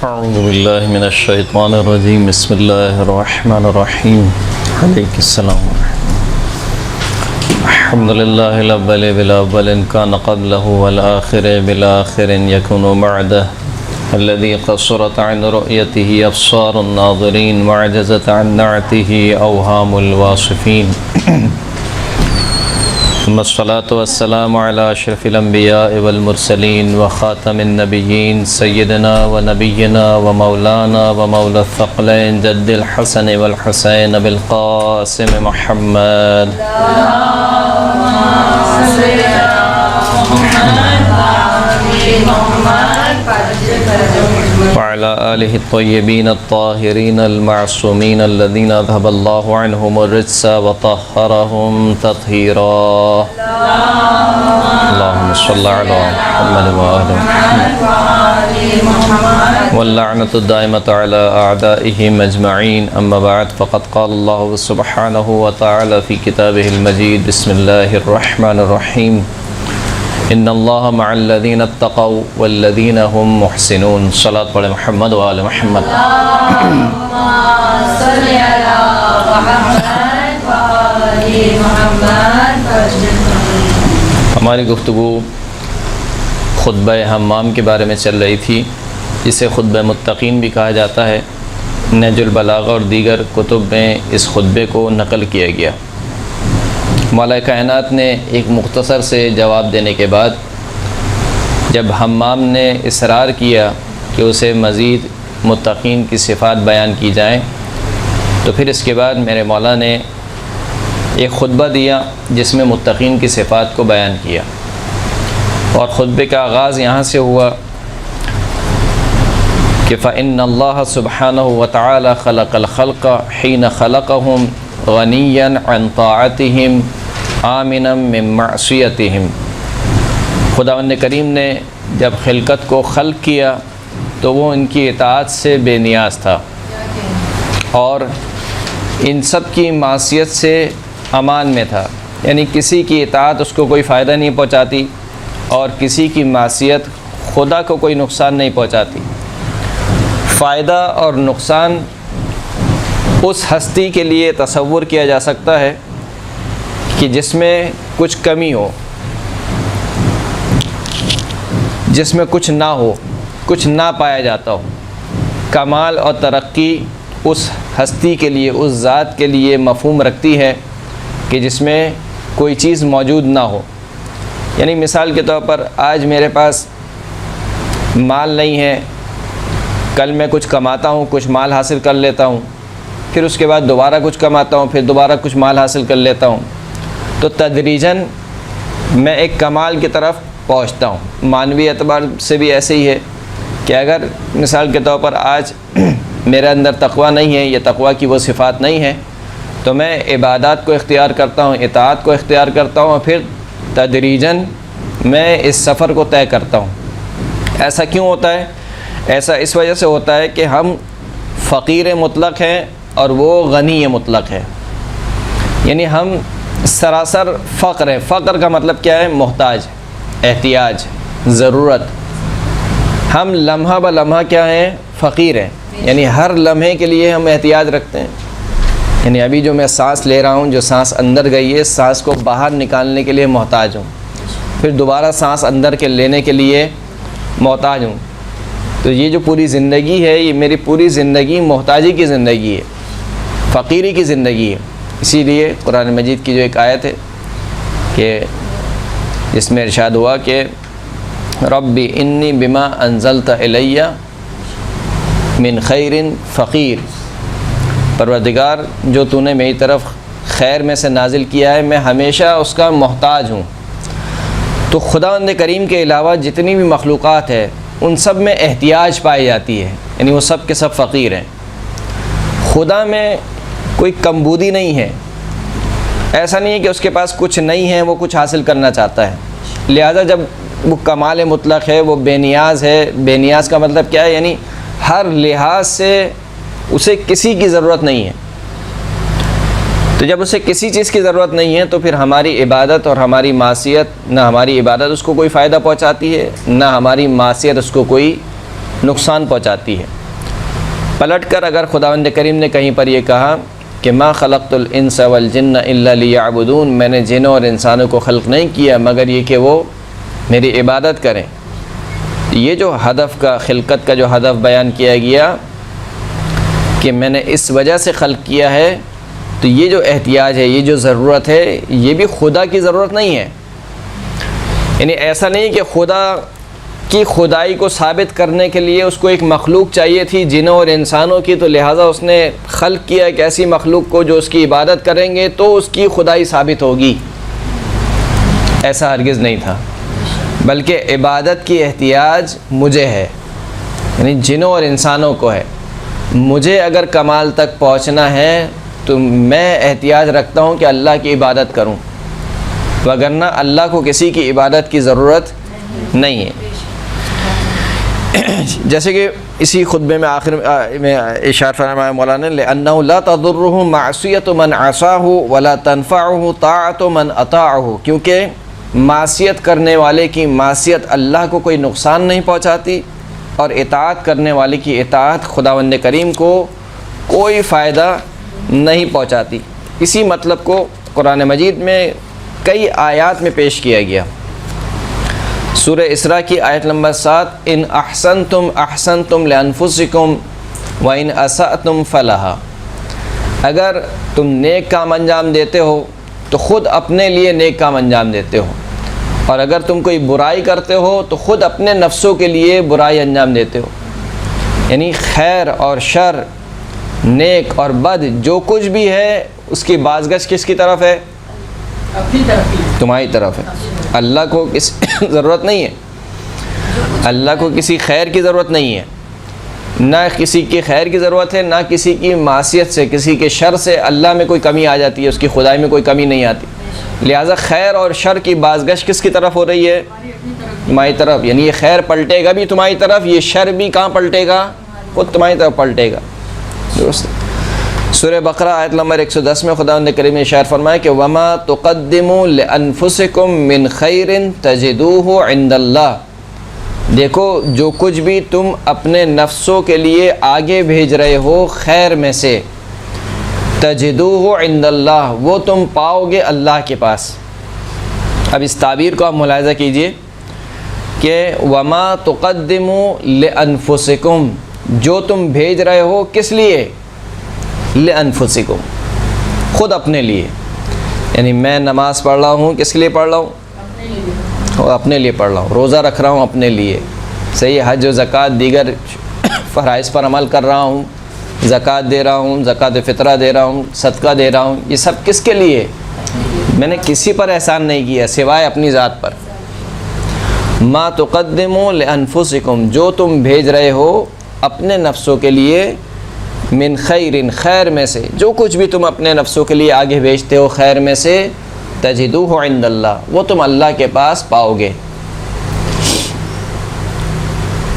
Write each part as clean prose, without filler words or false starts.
اعوذ باللہ من الشیطان الرجیم بسم اللہ الرحمن الرحیم علیہ السلام الحمد للہ الاول بالاول کان قبلہ والآخر بالآخر یکن بعدہ الذي قصرت عن رؤيته أبصار الناظرين وعجزت عن نعته أوهام الواصفين ثم الصلاة والسلام على أشرف الأنبياء والمرسلين وخاتم النبيين سيدنا ونبينا ومولانا ومولى الثقلين جد الحسن والحسين بالقاسم محمد وعلى آله الطيبين الطاهرين المعصومين الذين أذهب الله عنهم الرجس وطهرهم تطهيرا اللهم صل على محمد وآل محمد واللعنة الدائمة على أعدائهم أجمعين أما بعد فقد قال الله سبحانه وتعالى في كتابه المجيد بسم الله الرحمن الرحيم ان اللہ مع الذین اتقوا والذین هم محسنون صلاۃ پڑھ محمد و آل محمد ہماری گفتگو خطبہ حمام کے بارے میں چل رہی تھی، جسے خطبہ متقین بھی کہا جاتا ہے۔ نہج البلاغہ اور دیگر کتب میں اس خطبے کو نقل کیا گیا۔ مولا کائنات نے ایک مختصر سے جواب دینے کے بعد جب حمام نے اصرار کیا کہ اسے مزید متقین کی صفات بیان کی جائیں، تو پھر اس کے بعد میرے مولا نے ایک خطبہ دیا جس میں متقین کی صفات کو بیان کیا، اور خطبے کا آغاز یہاں سے ہوا کہ فَإِنَّ اللَّهَ سُبْحَانَهُ وَتَعَالَى خَلَقَ الْخَلْقَ حِينَ خَلَقَهُمْ غَنِيًّا عَنْ طَاعَتِهِمْ آمنا من معصیتہم۔ خداوند کریم نے جب خلقت کو خلق کیا تو وہ ان کی اطاعت سے بے نیاز تھا اور ان سب کی معصیت سے امان میں تھا، یعنی کسی کی اطاعت اس کو کوئی فائدہ نہیں پہنچاتی اور کسی کی معصیت خدا کو کوئی نقصان نہیں پہنچاتی۔ فائدہ اور نقصان اس ہستی کے لیے تصور کیا جا سکتا ہے کہ جس میں کچھ کمی ہو، جس میں کچھ نہ ہو، کچھ نہ پایا جاتا ہو۔ کمال اور ترقی اس ہستی کے لیے، اس ذات کے لیے مفہوم رکھتی ہے کہ جس میں کوئی چیز موجود نہ ہو۔ یعنی مثال کے طور پر آج میرے پاس مال نہیں ہے، کل میں کچھ کماتا ہوں، کچھ مال حاصل کر لیتا ہوں، پھر اس کے بعد دوبارہ کچھ کماتا ہوں، پھر دوبارہ کچھ مال حاصل کر لیتا ہوں، تو تدریجاً میں ایک کمال کی طرف پہنچتا ہوں۔ معنوی اعتبار سے بھی ایسے ہی ہے کہ اگر مثال کے طور پر آج میرے اندر تقویٰ نہیں ہے یا تقویٰ کی وہ صفات نہیں ہے، تو میں عبادات کو اختیار کرتا ہوں، اطاعت کو اختیار کرتا ہوں، اور پھر تدریجاً میں اس سفر کو طے کرتا ہوں۔ ایسا کیوں ہوتا ہے؟ ایسا اس وجہ سے ہوتا ہے کہ ہم فقیر مطلق ہیں اور وہ غنی مطلق ہے، یعنی ہم سراسر فقر ہے۔ فقر کا مطلب کیا ہے؟ محتاج، احتیاج، ضرورت۔ ہم لمحہ بہ لمحہ کیا ہیں؟ فقیر ہیں، یعنی ہر لمحے کے لیے ہم احتیاج رکھتے ہیں۔ یعنی ابھی جو میں سانس لے رہا ہوں، جو سانس اندر گئی ہے، سانس کو باہر نکالنے کے لیے محتاج ہوں، پھر دوبارہ سانس اندر کے لینے کے لیے محتاج ہوں۔ تو یہ جو پوری زندگی ہے، یہ میری پوری زندگی محتاجی کی زندگی ہے، فقیری کی زندگی ہے۔ اسی لیے قرآن مجید کی جو ایک آیت ہے کہ جس میں ارشاد ہوا کہ ربی انی بما انزلت الی من خیر فقیر، پروردگار جو تو نے میری طرف خیر میں سے نازل کیا ہے، میں ہمیشہ اس کا محتاج ہوں۔ تو خداوند کریم کے علاوہ جتنی بھی مخلوقات ہے ان سب میں احتیاج پائی جاتی ہے، یعنی وہ سب کے سب فقیر ہیں۔ خدا میں کوئی کمبودی نہیں ہے، ایسا نہیں ہے کہ اس کے پاس کچھ نہیں ہے، وہ کچھ حاصل کرنا چاہتا ہے۔ لہذا جب وہ کمال مطلق ہے، وہ بے نیاز ہے۔ بے نیاز کا مطلب کیا ہے؟ یعنی ہر لحاظ سے اسے کسی کی ضرورت نہیں ہے۔ تو جب اسے کسی چیز کی ضرورت نہیں ہے تو پھر ہماری عبادت اور ہماری معصیت، نہ ہماری عبادت اس کو کوئی فائدہ پہنچاتی ہے، نہ ہماری معصیت اس کو کوئی نقصان پہنچاتی ہے۔ پلٹ کر اگر خداوند کریم نے کہیں پر یہ کہا کہ ما خلقت الانس والجن الا لیعبدون، میں نے جنوں اور انسانوں کو خلق نہیں کیا مگر یہ کہ وہ میری عبادت کریں، یہ جو ہدف کا خلقت کا جو ہدف بیان کیا گیا کہ میں نے اس وجہ سے خلق کیا ہے، تو یہ جو احتیاج ہے، یہ جو ضرورت ہے، یہ بھی خدا کی ضرورت نہیں ہے۔ یعنی ایسا نہیں کہ خدا کی خدائی کو ثابت کرنے کے لیے اس کو ایک مخلوق چاہیے تھی جنوں اور انسانوں کی، تو لہٰذا اس نے خلق کیا ایک ایسی مخلوق کو جو اس کی عبادت کریں گے تو اس کی خدائی ثابت ہوگی۔ ایسا ہرگز نہیں تھا، بلکہ عبادت کی احتیاج مجھے ہے، یعنی جنوں اور انسانوں کو ہے۔ مجھے اگر کمال تک پہنچنا ہے تو میں احتیاج رکھتا ہوں کہ اللہ کی عبادت کروں، وگرنہ اللہ کو کسی کی عبادت کی ضرورت نہیں ہے۔ جیسے کہ اسی خطبے میں آخر میں اشارہ فرمایا مولانا نے، لأنه لا تضره معصیۃ من عصاه ولا تنفعه طاعۃ من اطاعه، کیونکہ معصیت کرنے والے کی معصیت اللہ کو کوئی نقصان نہیں پہنچاتی اور اطاعت کرنے والے کی اطاعت خداوند کریم کو کوئی فائدہ نہیں پہنچاتی۔ اسی مطلب کو قرآن مجید میں کئی آیات میں پیش کیا گیا۔ سورہ اسراء کی آیت نمبر 7، ان احسنتم احسنتم لانفسکم وان اسأتم فلہا، اگر تم نیک کام انجام دیتے ہو تو خود اپنے لیے نیک کام انجام دیتے ہو، اور اگر تم کوئی برائی کرتے ہو تو خود اپنے نفسوں کے لیے برائی انجام دیتے ہو۔ یعنی خیر اور شر، نیک اور بد، جو کچھ بھی ہے اس کی بازگشت کس کی طرف ہے؟ اپنی طرف ہی، تمہاری طرف ہے۔ اللہ کو کسی ضرورت نہیں ہے، اللہ کو کسی خیر کی ضرورت نہیں ہے، نہ کسی کی خیر کی ضرورت ہے، نہ کسی کی معصیت سے، کسی کے شر سے اللہ میں کوئی کمی آ جاتی ہے، اس کی خدائی میں کوئی کمی نہیں آتی۔ لہٰذا خیر اور شر کی بازگشت کس کی طرف ہو رہی ہے؟ تمہاری طرف۔ یعنی یہ خیر پلٹے گا بھی تمہاری طرف، یہ شر بھی کہاں پلٹے گا؟ خود تمہاری طرف پلٹے گا۔ درست۔ سورہ بقرہ آیت نمبر 110 میں خداوند کریم نے ارشاد فرمایا کہ وما تقدموا لانفسکم من خیر تجدوہ عند اللہ، دیکھو جو کچھ بھی تم اپنے نفسوں کے لیے آگے بھیج رہے ہو خیر میں سے، تجدوہ عند اللہ، وہ تم پاؤ گے اللہ کے پاس۔ اب اس تعبیر کو آپ ملاحظہ کیجئے کہ وما تقدموا لانفسکم، جو تم بھیج رہے ہو کس لیے؟ لانفسکم، خود اپنے لیے۔ یعنی میں نماز پڑھ رہا ہوں، کس کے لیے پڑھ رہا ہوں؟ اپنے لیے پڑھ رہا ہوں۔ روزہ رکھ رہا ہوں اپنے لیے، صحیح، حج و زکوٰۃ دیگر فرائض پر عمل کر رہا ہوں، زکوٰۃ دے رہا ہوں، زکوٰۃ فطرہ دے رہا ہوں، صدقہ دے رہا ہوں، یہ سب کس کے لیے؟ میں نے کسی پر احسان نہیں کیا سوائے اپنی ذات پر۔ ما تقدموا لانفسکم، جو تم بھیج رہے ہو اپنے نفسوں کے لیے، من خیر، خیر میں سے، جو کچھ بھی تم اپنے نفسوں کے لیے آگے بھیجتے ہو خیر میں سے، تجدوہ عند اللہ، وہ تم اللہ کے پاس پاؤ گے۔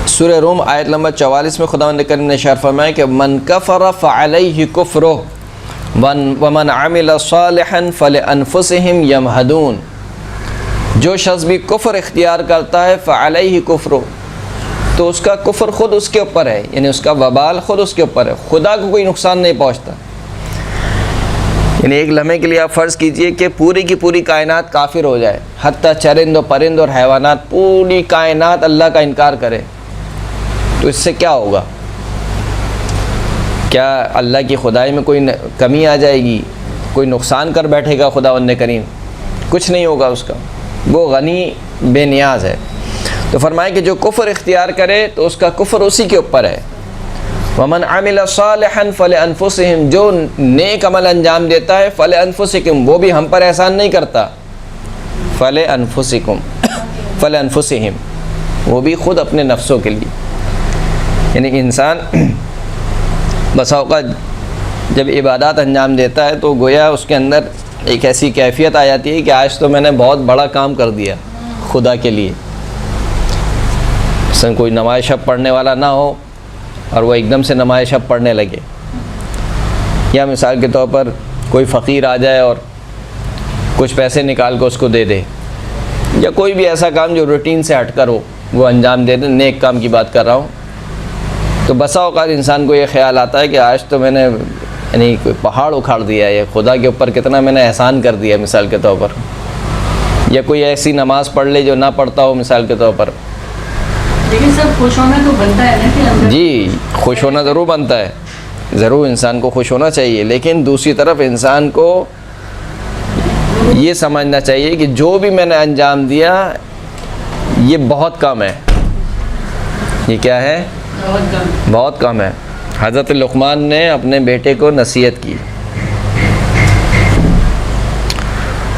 سورہ روم آیت نمبر 44 میں خداوند کریم نے ارشاد فرمایا کہ من کفر فعلیہ کفرہ ومن عمل صالحا فلانفسہم یمہدون، جو شخص بھی کفر اختیار کرتا ہے فعلیہ کفرہ، تو اس کا کفر خود اس کے اوپر ہے، یعنی اس کا وبال خود اس کے اوپر ہے، خدا کو کوئی نقصان نہیں پہنچتا۔ یعنی ایک لمحے کے لیے آپ فرض کیجئے کہ پوری کی پوری کائنات کافر ہو جائے، حتیٰ چرند و پرند اور حیوانات، پوری کائنات اللہ کا انکار کرے، تو اس سے کیا ہوگا؟ کیا اللہ کی خدائی میں کوئی کمی آ جائے گی؟ کوئی نقصان کر بیٹھے گا خداوند کریم؟ کچھ نہیں ہوگا اس کا، وہ غنی بے نیاز ہے۔ تو فرمایا کہ جو کفر اختیار کرے تو اس کا کفر اسی کے اوپر ہے۔ ومن عمل صالحا فلانفسہم، جو نیک عمل انجام دیتا ہے فلانفسکم، وہ بھی ہم پر احسان نہیں کرتا، فلانفسکم، فلانفسہم، وہ بھی خود اپنے نفسوں کے لیے۔ یعنی انسان بسا اوقات جب عبادات انجام دیتا ہے تو گویا اس کے اندر ایک ایسی کیفیت آ جاتی ہے کہ آج تو میں نے بہت بڑا کام کر دیا خدا کے لیے۔ مثلا کوئی نماز شب پڑھنے والا نہ ہو اور وہ ایک دم سے نماز شب پڑھنے لگے، یا مثال کے طور پر کوئی فقیر آ جائے اور کچھ پیسے نکال کے اس کو دے دے، یا کوئی بھی ایسا کام جو روٹین سے ہٹ کر ہو وہ انجام دے دے، نیک کام کی بات کر رہا ہوں، تو بسا اوقات انسان کو یہ خیال آتا ہے کہ آج تو میں نے یعنی کوئی پہاڑ اکھاڑ دیا ہے، خدا کے اوپر کتنا میں نے احسان کر دیا مثال کے طور پر، یا کوئی ایسی نماز پڑھ لے جو نہ پڑھتا ہو مثال کے طور پر۔ لیکن سب خوش ہونا تو بنتا ہے نا کہ اندر جی خوش ہونا ضرور بنتا ہے، ضرور انسان کو خوش ہونا چاہیے، لیکن دوسری طرف انسان کو یہ سمجھنا چاہیے کہ جو بھی میں نے انجام دیا یہ بہت کم ہے۔ یہ کیا ہے؟ بہت کم۔ بہت کم ہے۔ حضرت لقمان نے اپنے بیٹے کو نصیحت کی،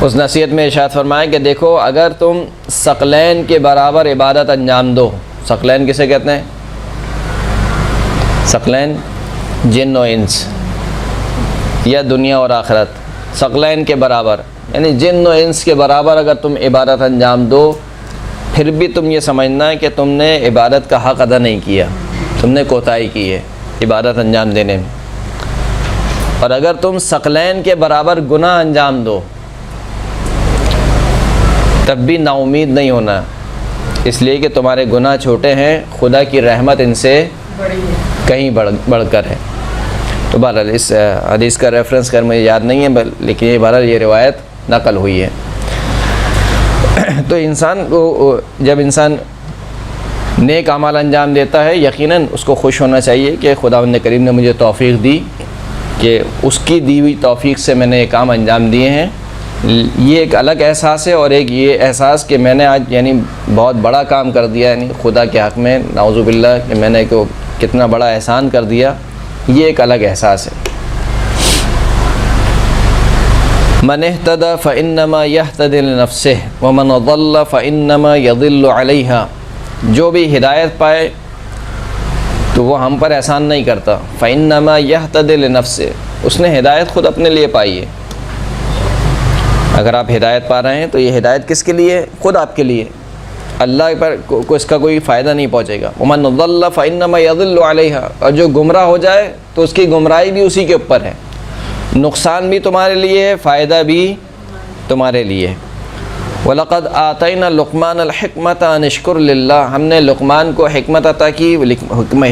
اس نصیحت میں ارشاد فرمایا کہ دیکھو اگر تم ثقلین کے برابر عبادت انجام دو، ثقلین کسے کہتے ہیں؟ ثقلین جن و انس یا دنیا اور آخرت، ثقلین کے برابر یعنی جن و انس کے برابر اگر تم عبادت انجام دو، پھر بھی تم یہ سمجھنا ہے کہ تم نے عبادت کا حق ادا نہیں کیا، تم نے کوتاہی کی ہے عبادت انجام دینے میں۔ اور اگر تم ثقلین کے برابر گناہ انجام دو تب بھی نا امید نہیں ہونا، اس لیے کہ تمہارے گناہ چھوٹے ہیں، خدا کی رحمت ان سے بڑی ہے۔ کہیں بڑھ کر ہے۔ تو بہرحال اس حدیث کا ریفرنس کر مجھے یاد نہیں ہے، لیکن یہ بہرحال یہ روایت نقل ہوئی ہے۔ تو انسان کو جب انسان نیک اعمال انجام دیتا ہے یقیناً اس کو خوش ہونا چاہیے کہ خداوند کریم نے مجھے توفیق دی کہ اس کی دی ہوئی توفیق سے میں نے یہ کام انجام دیے ہیں۔ یہ ایک الگ احساس ہے، اور ایک یہ احساس کہ میں نے آج یعنی بہت بڑا کام کر دیا، یعنی خدا کے حق میں نعوذ باللہ کہ میں نے کتنا بڑا احسان کر دیا، یہ ایک الگ احساس ہے۔ من اهتدى فإنما يهتدي لنفسه ومن ضل فإنما يضل عليها، جو بھی ہدایت پائے تو وہ ہم پر احسان نہیں کرتا، فإنما يهتدي لنفسه، اس نے ہدایت خود اپنے لیے پائی ہے۔ اگر آپ ہدایت پا رہے ہیں تو یہ ہدایت کس کے لیے؟ خود آپ کے لیے، اللہ پر کو اس کا کوئی فائدہ نہیں پہنچے گا۔ ومن ضل فإنما يضل عليها، اور جو گمراہ ہو جائے تو اس کی گمراہی بھی اسی کے اوپر ہے، نقصان بھی تمہارے لیے ہے، فائدہ بھی تمہارے لیے۔ وَلَقَدْ آتَيْنَا لُقْمَانَ الْحِكْمَةَ أَنِ اشْكُرْ لِلَّهِ، ہم نے لقمان کو حکمت عطا کی۔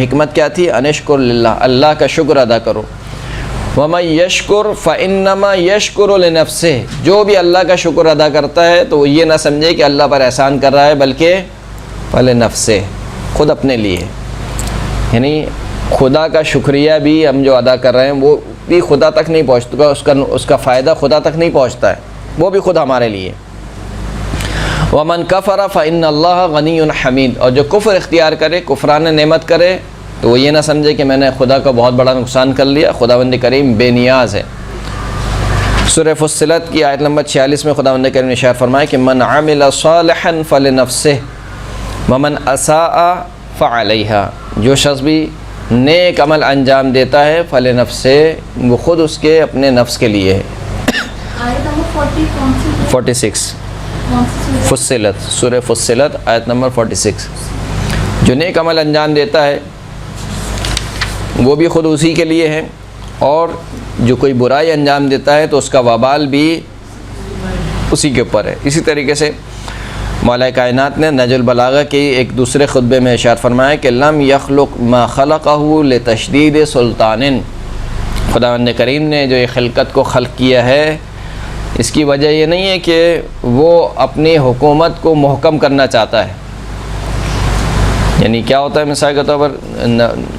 حکمت کیا تھی؟ أَنِ اشْكُرْ لِلَّهِ، اللہ کا شکر ادا کرو۔ وَمَن يَشْكُرْ فَإِنَّمَا يَشْكُرُ لِنَفْسِهِ، جو بھی اللہ کا شکر ادا کرتا ہے تو وہ یہ نہ سمجھے کہ اللہ پر احسان کر رہا ہے، بلکہ فَلِنَفْسِهِ، خود اپنے لیے۔ یعنی خدا کا شکریہ بھی ہم جو ادا کر رہے ہیں وہ بھی خدا تک نہیں پہنچتا، اس کا فائدہ خدا تک نہیں پہنچتا ہے، وہ بھی خود ہمارے لیے۔ وَمَن كَفَرَ فَإِنَّ اللَّهَ غَنِيٌّ حَمِيدٌ، اور جو کفر اختیار کرے، کفران نعمت کرے، تو وہ یہ نہ سمجھے کہ میں نے خدا کا بہت بڑا نقصان کر لیا، خداوند کریم بے نیاز ہے۔ سورہ فصلت کی آیت نمبر 46 میں خداوند کریم نے ارشاد فرمایا کہ من عمل صالحا فلنفسه ومن اساء فعليها، جو شخص بھی نیک عمل انجام دیتا ہے فلنفسه، وہ خود اس کے اپنے نفس کے لیے ہے۔ آیت نمبر 40 کون سی ہے؟ 46 کون سی سورہ؟ فصلت، سورہ فصلت آیت نمبر 46۔ جو نیک عمل انجام دیتا ہے وہ بھی خود اسی کے لیے ہے، اور جو کوئی برائی انجام دیتا ہے تو اس کا وبال بھی اسی کے اوپر ہے۔ اسی طریقے سے مولا کائنات نے نہج البلاغہ کے ایک دوسرے خطبے میں ارشاد فرمایا کہ لم یخلق ما خلقہ لتشدید سلطان، خداوند کریم نے جو یہ خلقت کو خلق کیا ہے اس کی وجہ یہ نہیں ہے کہ وہ اپنی حکومت کو محکم کرنا چاہتا ہے۔ یعنی کیا ہوتا ہے، مثال کے طور پر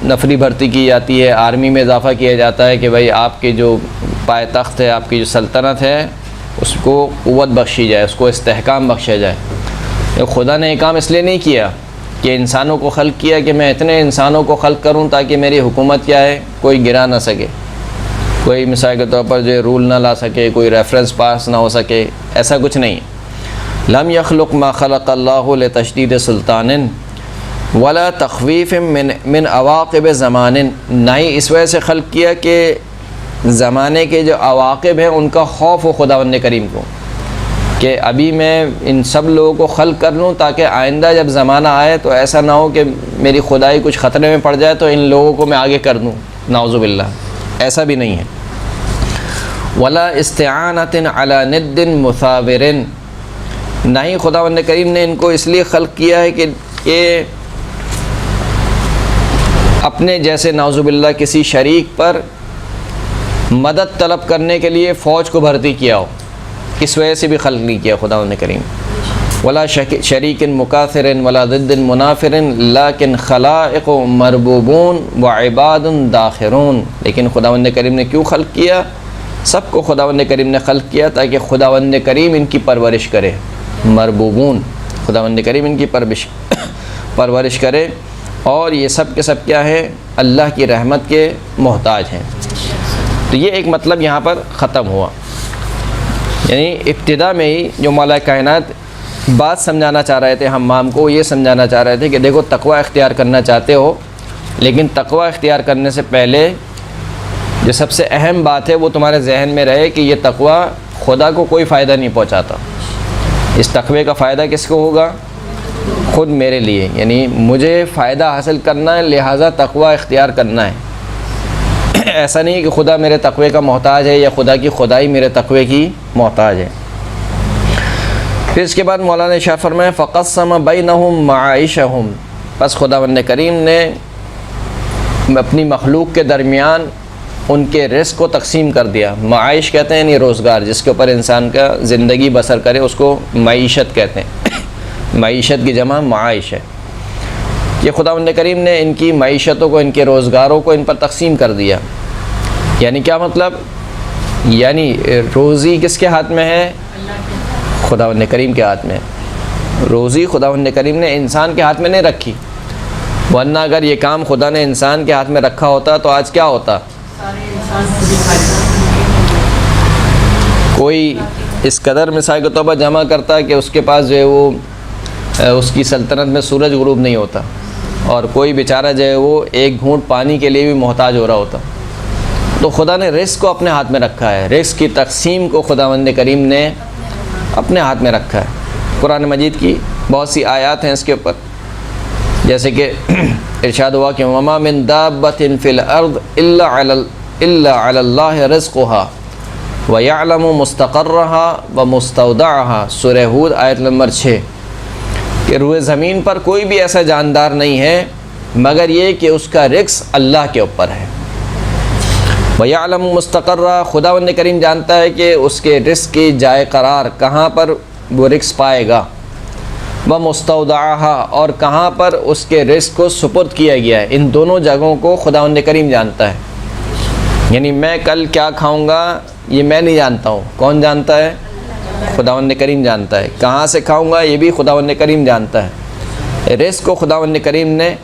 نفری بھرتی کی جاتی ہے، آرمی میں اضافہ کیا جاتا ہے کہ بھائی آپ کے جو پائے تخت ہے، آپ کی جو سلطنت ہے، اس کو قوت بخشی جائے، اس کو استحکام بخشا جائے۔ خدا نے یہ کام اس لیے نہیں کیا کہ انسانوں کو خلق کیا کہ میں اتنے انسانوں کو خلق کروں تاکہ میری حکومت کیا ہے، کوئی گرا نہ سکے، کوئی مثال کے طور پر جو رول نہ لا سکے، کوئی ریفرنس پاس نہ ہو سکے، ایسا کچھ نہیں ہے۔ لم یخلق ما خلق اللہ لتشدید سلطان ولا تخویف من عواقب زمان، نہ ہی اس وجہ سے خلق کیا کہ زمانے کے جو عواقب ہیں ان کا خوف ہو خداوند کریم کو، کہ ابھی میں ان سب لوگوں کو خلق کر لوں تاکہ آئندہ جب زمانہ آئے تو ایسا نہ ہو کہ میری خدائی کچھ خطرے میں پڑ جائے تو ان لوگوں کو میں آگے کر دوں، نعوذ باللہ، ایسا بھی نہیں ہے۔ ولا استعانۃ علی ند مثابر، نہ ہی خداوند کریم نے ان کو اس لیے خلق کیا ہے کہ اپنے جیسے نعوذ باللہ کسی شریک پر مدد طلب کرنے کے لیے فوج کو بھرتی کیا ہو، اس وجہ سے بھی خلق نہیں کیا خداوند کریم۔ ولا شریک مکاثر ولا ضد منافر لیکن خلائق مربوبون وعباد داخرون، لیکن خداوند کریم نے کیوں خلق کیا؟ سب کو خداوند کریم نے خلق کیا تاکہ خداوند کریم ان کی پرورش کرے۔ مربوبون، خداوند کریم ان کی پرورش کرے، اور یہ سب کے سب کیا ہے؟ اللہ کی رحمت کے محتاج ہیں۔ تو یہ ایک مطلب یہاں پر ختم ہوا، یعنی ابتدا میں ہی جو مولا کائنات بات سمجھانا چاہ رہے تھے حمام کو، یہ سمجھانا چاہ رہے تھے کہ دیکھو تقوی اختیار کرنا چاہتے ہو، لیکن تقوی اختیار کرنے سے پہلے جو سب سے اہم بات ہے وہ تمہارے ذہن میں رہے کہ یہ تقوی خدا کو کوئی فائدہ نہیں پہنچاتا۔ اس تقوی کا فائدہ کس کو ہوگا؟ خود میرے لیے، یعنی مجھے فائدہ حاصل کرنا ہے، لہٰذا تقوی اختیار کرنا ہے۔ ایسا نہیں کہ خدا میرے تقوی کا محتاج ہے یا خدا کی خدائی میرے تقوی کی محتاج ہے۔ پھر اس کے بعد مولانا نے شاہ فرمایا فقسم بینہم معائشہم، پس خداوند کریم نے اپنی مخلوق کے درمیان ان کے رزق کو تقسیم کر دیا۔ معائش کہتے ہیں یعنی روزگار، جس کے اوپر انسان کا زندگی بسر کرے اس کو معیشت کہتے ہیں۔ معیشت کی جمع معائش ہے۔ یہ خداوند کریم نے ان کی معیشتوں کو، ان کے روزگاروں کو ان پر تقسیم کر دیا۔ یعنی کیا مطلب؟ یعنی روزی کس کے ہاتھ میں ہے؟ خداوند کریم کے ہاتھ میں۔ روزی خداوند کریم نے انسان کے ہاتھ میں نہیں رکھی، ورنہ اگر یہ کام خدا نے انسان کے ہاتھ میں رکھا ہوتا تو آج کیا ہوتا؟ کوئی اس قدر مثال کے طور پر جمع کرتا کہ اس کے پاس جو ہے وہ اس کی سلطنت میں سورج غروب نہیں ہوتا، اور کوئی بیچارہ جو ہے وہ ایک گھونٹ پانی کے لیے بھی محتاج ہو رہا ہوتا۔ تو خدا نے رزق کو اپنے ہاتھ میں رکھا ہے، رزق کی تقسیم کو خداوند کریم نے اپنے ہاتھ میں رکھا ہے۔ قرآن مجید کی بہت سی آیات ہیں اس کے اوپر، جیسے کہ ارشاد ہوا کہ وما من دابۃ فی الارض الا علی اللہ رزقها ویعلم مستقرها ومستودعها، سورہ ہود آیت نمبر 6، کہ روئے زمین پر کوئی بھی ایسا جاندار نہیں ہے مگر یہ کہ اس کا رزق اللہ کے اوپر ہے۔ وَيَعْلَمُ مُسْتَقَرَّ، خداوند کریم جانتا ہے کہ اس کے رزق کی جائے قرار کہاں پر وہ رزق پائے گا، وَمُسْتَوْدَعَهَا، اور کہاں پر اس کے رزق کو سپرد کیا گیا ہے۔ ان دونوں جگہوں کو خداوند کریم جانتا ہے۔ یعنی میں کل کیا کھاؤں گا یہ میں نہیں جانتا ہوں، کون جانتا ہے؟ خداوند کریم جانتا ہے۔ کہاں سے کھاؤں گا یہ بھی خداوند کریم جانتا ہے۔ رزق کو خداوند کریم نے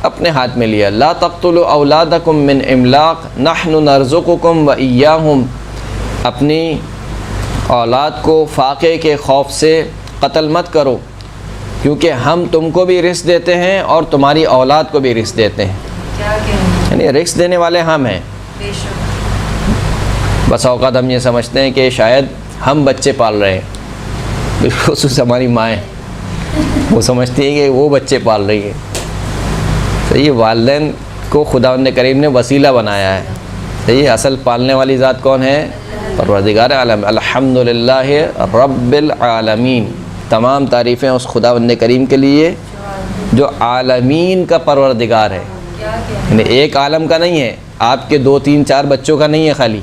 اپنے ہاتھ میں لیا۔ لا تقتلوا اولادکم من املاق نحن نرزقکم وإیاہم، اپنی اولاد کو فاقے کے خوف سے قتل مت کرو، کیونکہ ہم تم کو بھی رزق دیتے ہیں اور تمہاری اولاد کو بھی رزق دیتے ہیں۔ یعنی رزق دینے والے ہم ہیں۔ بس اوقات ہم یہ سمجھتے ہیں کہ شاید ہم بچے پال رہے ہیں، بالخصوص ہماری مائیں وہ سمجھتی ہیں کہ وہ بچے پال رہی ہیں۔ صحیح، والدین کو خداوند کریم نے وسیلہ بنایا ہے۔ صحیح، اصل پالنے والی ذات کون ہے؟ پروردگار عالم۔ الحمدللہ رب العالمین، تمام تعریفیں اس خداوند کریم کے لیے جو عالمین کا پروردگار ہے۔ یعنی ایک عالم کا نہیں ہے، آپ کے 2 3 4 بچوں کا نہیں ہے، خالی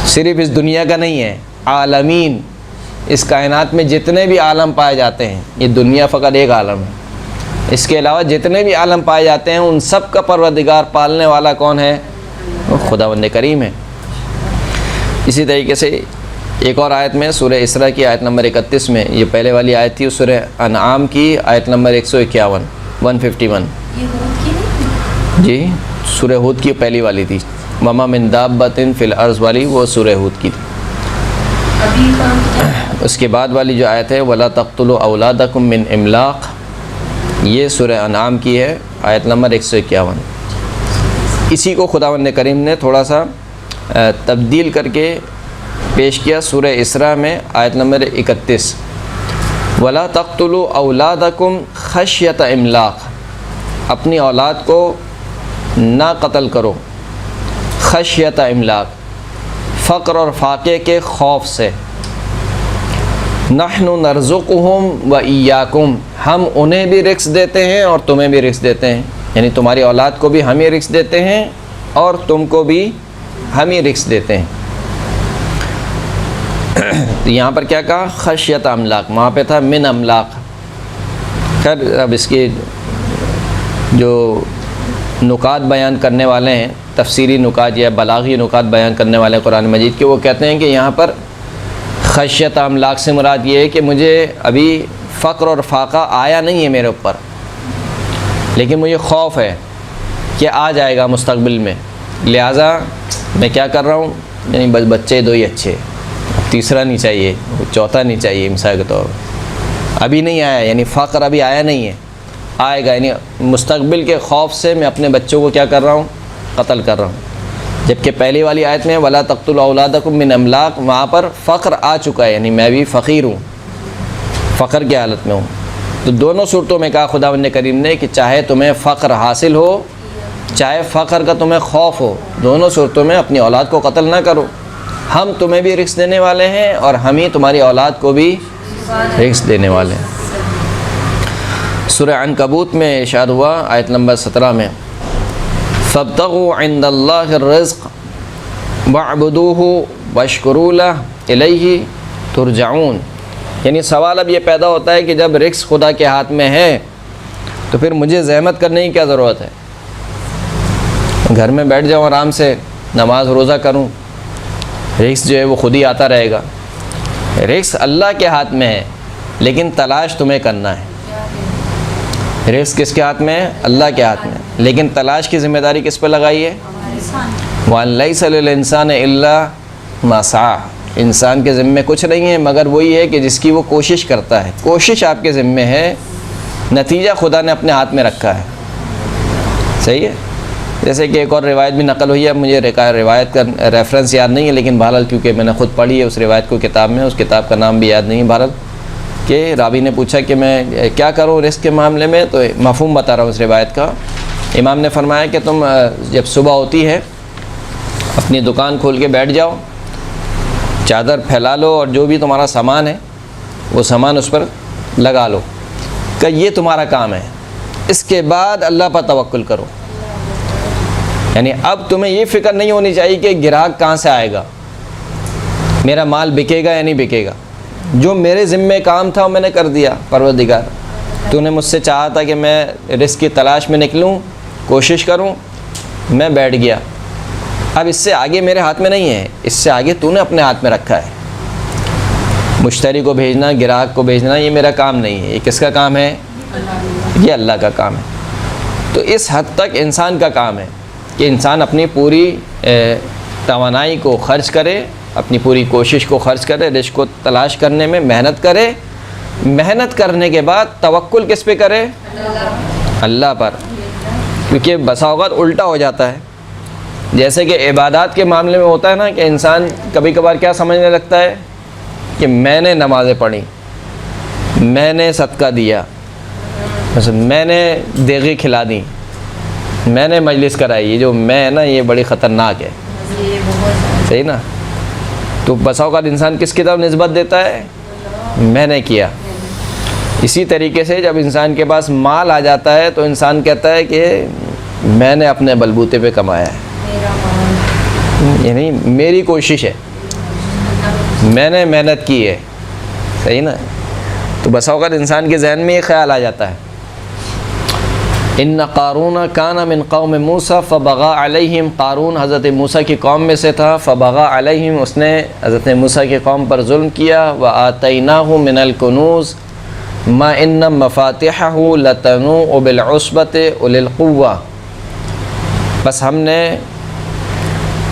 صرف اس دنیا کا نہیں ہے، عالمین، اس کائنات میں جتنے بھی عالم پائے جاتے ہیں، یہ دنیا فقط ایک عالم ہے، اس کے علاوہ جتنے بھی عالم پائے جاتے ہیں ان سب کا پروردگار پالنے والا کون ہے؟ خداوند کریم ہے۔ اسی طریقے سے ایک اور آیت میں سورہ اسراء کی آیت نمبر 31 میں، یہ پہلے والی آیت تھی، سورہ انعام کی آیت نمبر 151 151، جی سورہ ہود کی پہلی والی تھی، وما من دابۃ فی الارض والی، وہ سورہ ہود کی تھی۔ اس کے بعد والی جو آیت ہے ولا تقتلوا اولادکم من املاق، یہ سورہ انعام کی ہے، آیت نمبر 151۔ اسی کو خداوند کریم نے تھوڑا سا تبدیل کر کے پیش کیا سورہ اسراء میں آیت نمبر 31، ولا تقتلوا اولادکم خشیۃ املاق، اپنی اولاد کو نہ قتل کرو، خشیۃ املاق، فقر اور فاقے کے خوف سے، نحن نرزقہم و ایاکم، ہم انہیں بھی رزق دیتے ہیں اور تمہیں بھی رزق دیتے ہیں۔ یعنی تمہاری اولاد کو بھی ہم ہی رزق دیتے ہیں اور تم کو بھی ہم ہی رزق دیتے ہیں۔ تو یہاں پر کیا کہا؟ خشیت املاک، وہاں پہ تھا من املاک۔ خیر اب اس کی جو نکات بیان کرنے والے ہیں، تفسیری نکات یا بلاغی نکات بیان کرنے والے قرآن مجید کے، وہ کہتے ہیں کہ یہاں پر خشیت املاک سے مراد یہ ہے کہ مجھے ابھی فقر اور فاقہ آیا نہیں ہے میرے اوپر، لیکن مجھے خوف ہے کہ آ جائے گا مستقبل میں، لہٰذا میں کیا کر رہا ہوں، یعنی بس بچے دو ہی اچھے، تیسرا نہیں چاہیے، چوتھا نہیں چاہیے مثال کے طور پر، ابھی نہیں آیا، یعنی فقر ابھی آیا نہیں ہے، آئے گا، یعنی مستقبل کے خوف سے میں اپنے بچوں کو کیا کر رہا ہوں، قتل کر رہا ہوں۔ جبکہ پہلی والی آیت میں وَلَا تَقْتُلُوا أَوْلَادَكُم مِّنْ املاک، وہاں پر فقر آ چکا ہے، یعنی میں بھی فقیر ہوں، فقر کی حالت میں ہوں۔ تو دونوں صورتوں میں کہا خداوند کریم نے کہ چاہے تمہیں فقر حاصل ہو، چاہے فقر کا تمہیں خوف ہو، دونوں صورتوں میں اپنی اولاد کو قتل نہ کرو، ہم تمہیں بھی رزق دینے والے ہیں اور ہم ہی تمہاری اولاد کو بھی رزق دینے والے ہیں۔ سورہ عنکبوت میں ارشاد ہوا آیت نمبر 17 میں فَابْتَغُوا عِنْدَ اللَّهِ الرِّزْقَ وَاعْبُدُوهُ وَاشْكُرُوا لَهُ إِلَيْهِ تُرْجَعُونَ، یعنی سوال اب یہ پیدا ہوتا ہے کہ جب رزق خدا کے ہاتھ میں ہے تو پھر مجھے زحمت کرنے کی کیا ضرورت ہے، گھر میں بیٹھ جاؤں آرام سے نماز روزہ کروں، رزق جو ہے وہ خود ہی آتا رہے گا۔ رزق اللہ کے ہاتھ میں ہے لیکن تلاش تمہیں کرنا ہے۔ رزق کس کے ہاتھ میں ہے؟ اللہ کے ہاتھ میں، لیکن تلاش کی ذمہ داری کس پہ لگائی ہے؟ وَأَن لَيْسَ لِلْإِنسَانِ إِلَّا مَا سَعَى، انسان کے ذمے کچھ نہیں ہے مگر وہی ہے کہ جس کی وہ کوشش کرتا ہے۔ کوشش آپ کے ذمے ہے، نتیجہ خدا نے اپنے ہاتھ میں رکھا ہے۔ صحیح ہے؟ جیسے کہ ایک اور روایت بھی نقل ہوئی ہے، مجھے روایت کا ریفرنس یاد نہیں ہے لیکن بہرحال کیونکہ میں نے خود پڑھی ہے اس روایت کو کتاب میں، اس کتاب کا نام بھی یاد نہیں ہے، بہرحال کہ راوی نے پوچھا کہ میں کیا کروں رزق کے معاملے میں، تو مفہوم بتا رہا ہوں اس روایت کا۔ امام نے فرمایا کہ تم جب صبح ہوتی ہے اپنی دکان کھول کے بیٹھ جاؤ، چادر پھیلا لو اور جو بھی تمہارا سامان ہے وہ سامان اس پر لگا لو، کہ یہ تمہارا کام ہے، اس کے بعد اللہ پر توکل کرو۔ یعنی اب تمہیں یہ فکر نہیں ہونی چاہیے کہ گراہک کہاں سے آئے گا، میرا مال بکے گا یا نہیں بکے گا، جو میرے ذمے کام تھا وہ میں نے کر دیا۔ پروردگار تو نے مجھ سے چاہا تھا کہ میں رزق کی تلاش میں نکلوں، کوشش کروں، میں بیٹھ گیا، اب اس سے آگے میرے ہاتھ میں نہیں ہے، اس سے آگے تو نے اپنے ہاتھ میں رکھا ہے۔ مشتری کو بھیجنا، گراہک کو بھیجنا یہ میرا کام نہیں ہے، یہ کس کا کام ہے؟ یہ اللہ کا کام ہے۔ تو اس حد تک انسان کا کام ہے کہ انسان اپنی پوری توانائی کو خرچ کرے، اپنی پوری کوشش کو خرچ کرے، رزق کو تلاش کرنے میں محنت کرے، محنت کرنے کے بعد توکل کس پہ کرے؟ اللہ پر۔ کیونکہ بسا اوقات الٹا ہو جاتا ہے، جیسے کہ عبادات کے معاملے میں ہوتا ہے نا کہ انسان کبھی کبھار کیا سمجھنے لگتا ہے کہ میں نے نمازیں پڑھی، میں نے صدقہ دیا، میں نے دیگیں کھلا دی، میں نے مجلس کرائی، یہ جو میں ہے نا یہ بڑی خطرناک ہے، صحیح نا؟ تو بسا اوقات انسان کس کی طرف نسبت دیتا ہے؟ میں نے کیا۔ اسی طریقے سے جب انسان کے پاس مال آ جاتا ہے تو انسان کہتا ہے کہ میں نے اپنے بلبوتے پہ کمایا ہے، یعنی میری کوشش ہے، میں نے محنت کی ہے، صحیح نا؟ تو بسا اوقات انسان کے ذہن میں یہ خیال آ جاتا ہے۔ ان قارون کان من قوم موسیٰ فبغى علیہم، قارون حضرت موسیٰ کی قوم میں سے تھا، فبغى علیہم، اس نے حضرت موسیٰ کی قوم پر ظلم کیا، وآتیناہ من الکنوز ما ان مفاتحہ لتنوء بالعصبۃ اولي القوہ، بس ہم نے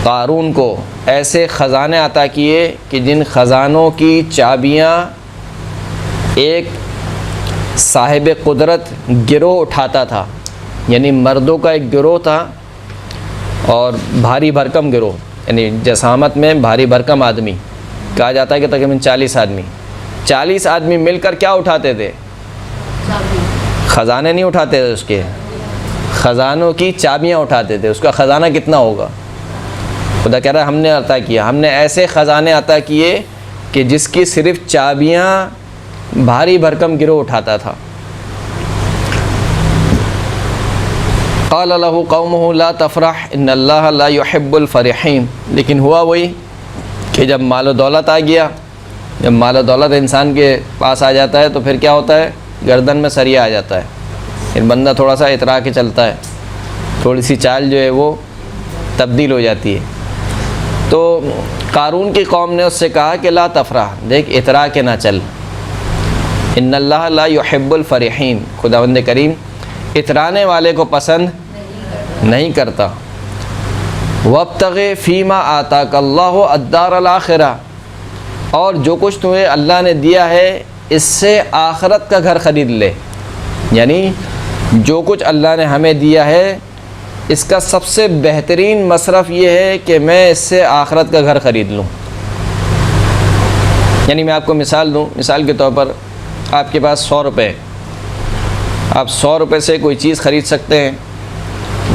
قارون کو ایسے خزانے عطا کیے کہ جن خزانوں کی چابیاں ایک صاحب قدرت گروہ اٹھاتا تھا، یعنی مردوں کا ایک گروہ تھا اور بھاری بھرکم گروہ، یعنی جسامت میں بھاری بھرکم آدمی، کہا جاتا ہے کہ تقریباً 40 آدمی مل کر کیا اٹھاتے تھے؟ خزانے نہیں اٹھاتے تھے، اس کے خزانوں کی چابیاں اٹھاتے تھے۔ اس کا خزانہ کتنا ہوگا؟ خدا کہہ رہا ہے ہم نے عطا کیا، ہم نے ایسے خزانے عطا کیے کہ جس کی صرف چابیاں بھاری بھرکم گروہ اٹھاتا تھا۔ قال له قومه لا تفرح ان اللہ لا يحب الفرحین. لیکن ہوا وہی کہ جب مال و دولت آ گیا، جب مال و دولت انسان کے پاس آ جاتا ہے تو پھر کیا ہوتا ہے، گردن میں سریا آ جاتا ہے، پھر بندہ تھوڑا سا اترا کے چلتا ہے، تھوڑی سی چال جو ہے وہ تبدیل ہو جاتی ہے. تو قارون کی قوم نے اس سے کہا کہ لا تفرح، دیکھ اترا کے نہ چل، ان اللہ لا يحب الفرحین، خداوند کریم اترانے والے کو پسند نہیں کرتا. وابتغ فیما آتاک اللہ الدار الآخرہ، اور جو کچھ تمہیں اللہ نے دیا ہے اس سے آخرت کا گھر خرید لے. یعنی جو کچھ اللہ نے ہمیں دیا ہے اس کا سب سے بہترین مصرف یہ ہے کہ میں اس سے آخرت کا گھر خرید لوں. یعنی میں آپ کو مثال دوں، مثال کے طور پر آپ کے پاس 100 روپے، آپ 100 روپے سے کوئی چیز خرید سکتے ہیں،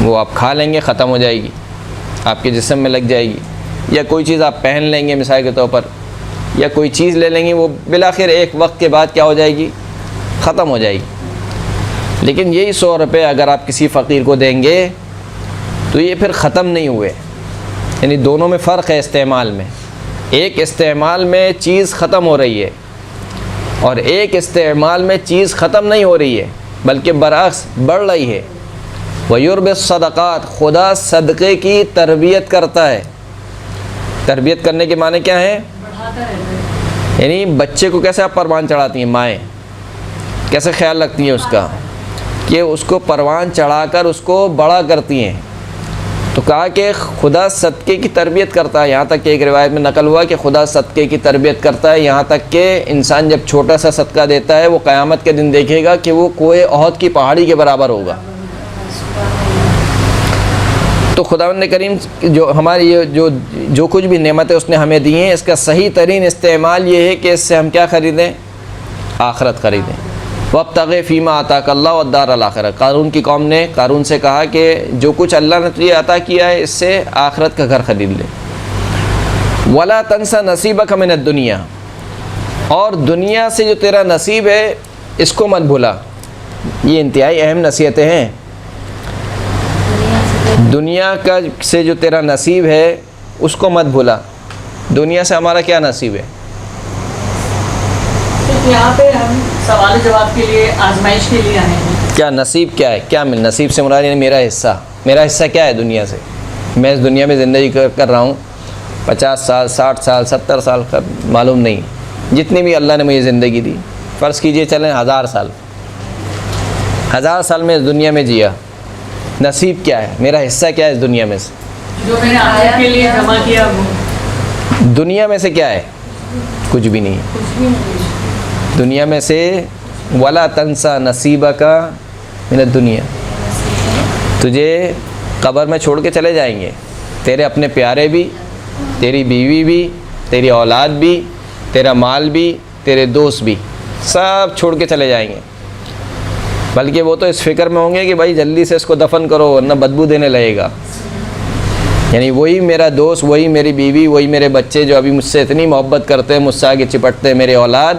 وہ آپ کھا لیں گے ختم ہو جائے گی، آپ کے جسم میں لگ جائے گی، یا کوئی چیز آپ پہن لیں گے مثال کے طور پر، یا کوئی چیز لے لیں گے، وہ بالآخر ایک وقت کے بعد کیا ہو جائے گی، ختم ہو جائے گی. لیکن یہی 100 روپے اگر آپ کسی فقیر کو دیں گے تو یہ پھر ختم نہیں ہوئے. یعنی دونوں میں فرق ہے استعمال میں. ایک استعمال میں چیز ختم ہو رہی ہے اور ایک استعمال میں چیز ختم نہیں ہو رہی ہے بلکہ برعکس بڑھ رہی ہے. وَيُرْبِ الصَّدَقَاتِ، خدا صدقے کی تربیت کرتا ہے. تربیت کرنے کے معنی کیا ہے؟ بڑھاتا رہتا ہے. یعنی بچے کو کیسے آپ پروان چڑھاتی ہیں، مائیں کیسے خیال رکھتی ہیں اس کا، کہ اس کو پروان چڑھا کر اس کو بڑا کرتی ہیں. تو کہا کہ خدا صدقے کی تربیت کرتا ہے. یہاں تک کہ ایک روایت میں نقل ہوا کہ خدا صدقے کی تربیت کرتا ہے، یہاں تک کہ انسان جب چھوٹا سا صدقہ دیتا ہے وہ قیامت کے دن دیکھے گا کہ وہ کوہ احد کی پہاڑی کے برابر ہوگا. تو خداوند کریم جو ہماری یہ جو کچھ بھی نعمتیں اس نے ہمیں دی ہیں، اس کا صحیح ترین استعمال یہ ہے کہ اس سے ہم کیا خریدیں، آخرت خریدیں. وابتغ فیما آتاک اللہ والدار الآخرہ. قارون کی قوم نے قارون سے کہا کہ جو کچھ اللہ نے تجھے عطا کیا ہے اس سے آخرت کا گھر خرید لے. ولا تنسى نصیبک من الدنیا، اور دنیا سے جو تیرا نصیب ہے اس کو مت بھولا. یہ انتہائی اہم نصیحتیں ہیں. دنیا کا سے جو تیرا نصیب ہے اس کو مت بھولا. دنیا سے ہمارا کیا نصیب ہے؟ یہاں پہ ہم سوال جواب کے لیے، آزمائش کے لیے آئے ہیں. کیا نصیب کیا ہے، کیا نصیب سے مراد یعنی میرا حصہ. میرا حصہ کیا ہے دنیا سے؟ میں اس دنیا میں زندگی کر رہا ہوں 50 سال 60 سال 70 سال کا معلوم نہیں، جتنی بھی اللہ نے مجھے زندگی دی، فرض کیجئے چلیں 1000 سال، 1000 سال میں اس دنیا میں جیا. نصیب کیا ہے، میرا حصہ کیا ہے اس دنیا میں سے؟ جو میں نے آخرت کے لیے جمع کیا وہ. دنیا میں سے کیا ہے؟ کچھ بھی نہیں. کچھ بھی نہیں. دنیا میں سے ولا تنسا نصیبک من الدنیا، تجھے قبر میں چھوڑ کے چلے جائیں گے. تیرے اپنے پیارے بھی، تیری بیوی بھی، تیری اولاد بھی، تیرا مال بھی، تیرے دوست بھی، سب چھوڑ کے چلے جائیں گے. بلکہ وہ تو اس فکر میں ہوں گے کہ بھائی جلدی سے اس کو دفن کرو ورنہ بدبو دینے لگے گا. یعنی وہی میرا دوست، وہی میری بیوی، وہی میرے بچے جو ابھی مجھ سے اتنی محبت کرتے ہیں، مجھ سے آگے چپٹتے ہیں، میرے اولاد،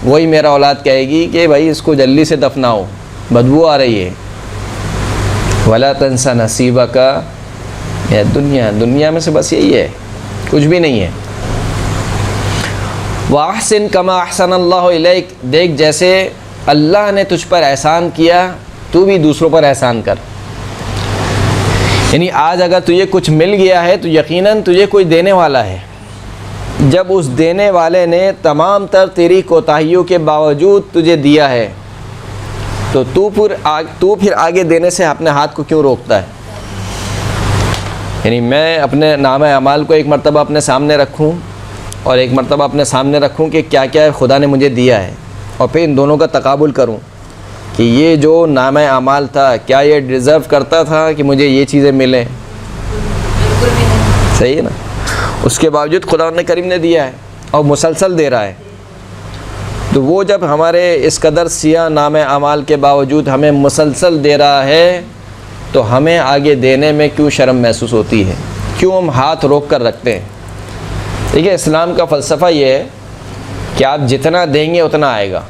وہی میرا اولاد کہے گی کہ بھائی اس کو جلدی سے دفناؤ، بدبو آ رہی ہے. ولا تنسا نصیبک من الدنیا، دنیا میں سے بس یہی ہے، کچھ بھی نہیں ہے. وَأَحْسِن كَمَا أَحْسَنَ اللَّهُ إِلَيْكَ، دیکھ جیسے اللہ نے تجھ پر احسان کیا تو بھی دوسروں پر احسان کر. یعنی آج اگر تجھے کچھ مل گیا ہے تو یقیناً تجھے کوئی دینے والا ہے. جب اس دینے والے نے تمام تر تیری کوتاہیوں کے باوجود تجھے دیا ہے تو تو پھر آگے دینے سے اپنے ہاتھ کو کیوں روکتا ہے؟ یعنی میں اپنے نامہ اعمال کو ایک مرتبہ اپنے سامنے رکھوں اور ایک مرتبہ اپنے سامنے رکھوں کہ کیا کیا خدا نے مجھے دیا ہے، اور پھر ان دونوں کا تقابل کروں کہ یہ جو نامہ اعمال تھا کیا یہ ڈیزرو کرتا تھا کہ مجھے یہ چیزیں ملیں؟ صحیح ہے نا. اس کے باوجود خدا کریم نے دیا ہے اور مسلسل دے رہا ہے. تو وہ جب ہمارے اس قدر سیاہ نامہ اعمال کے باوجود ہمیں مسلسل دے رہا ہے تو ہمیں آگے دینے میں کیوں شرم محسوس ہوتی ہے، کیوں ہم ہاتھ روک کر رکھتے ہیں؟ دیکھیے اسلام کا فلسفہ یہ ہے کہ آپ جتنا دیں گے اتنا آئے گا،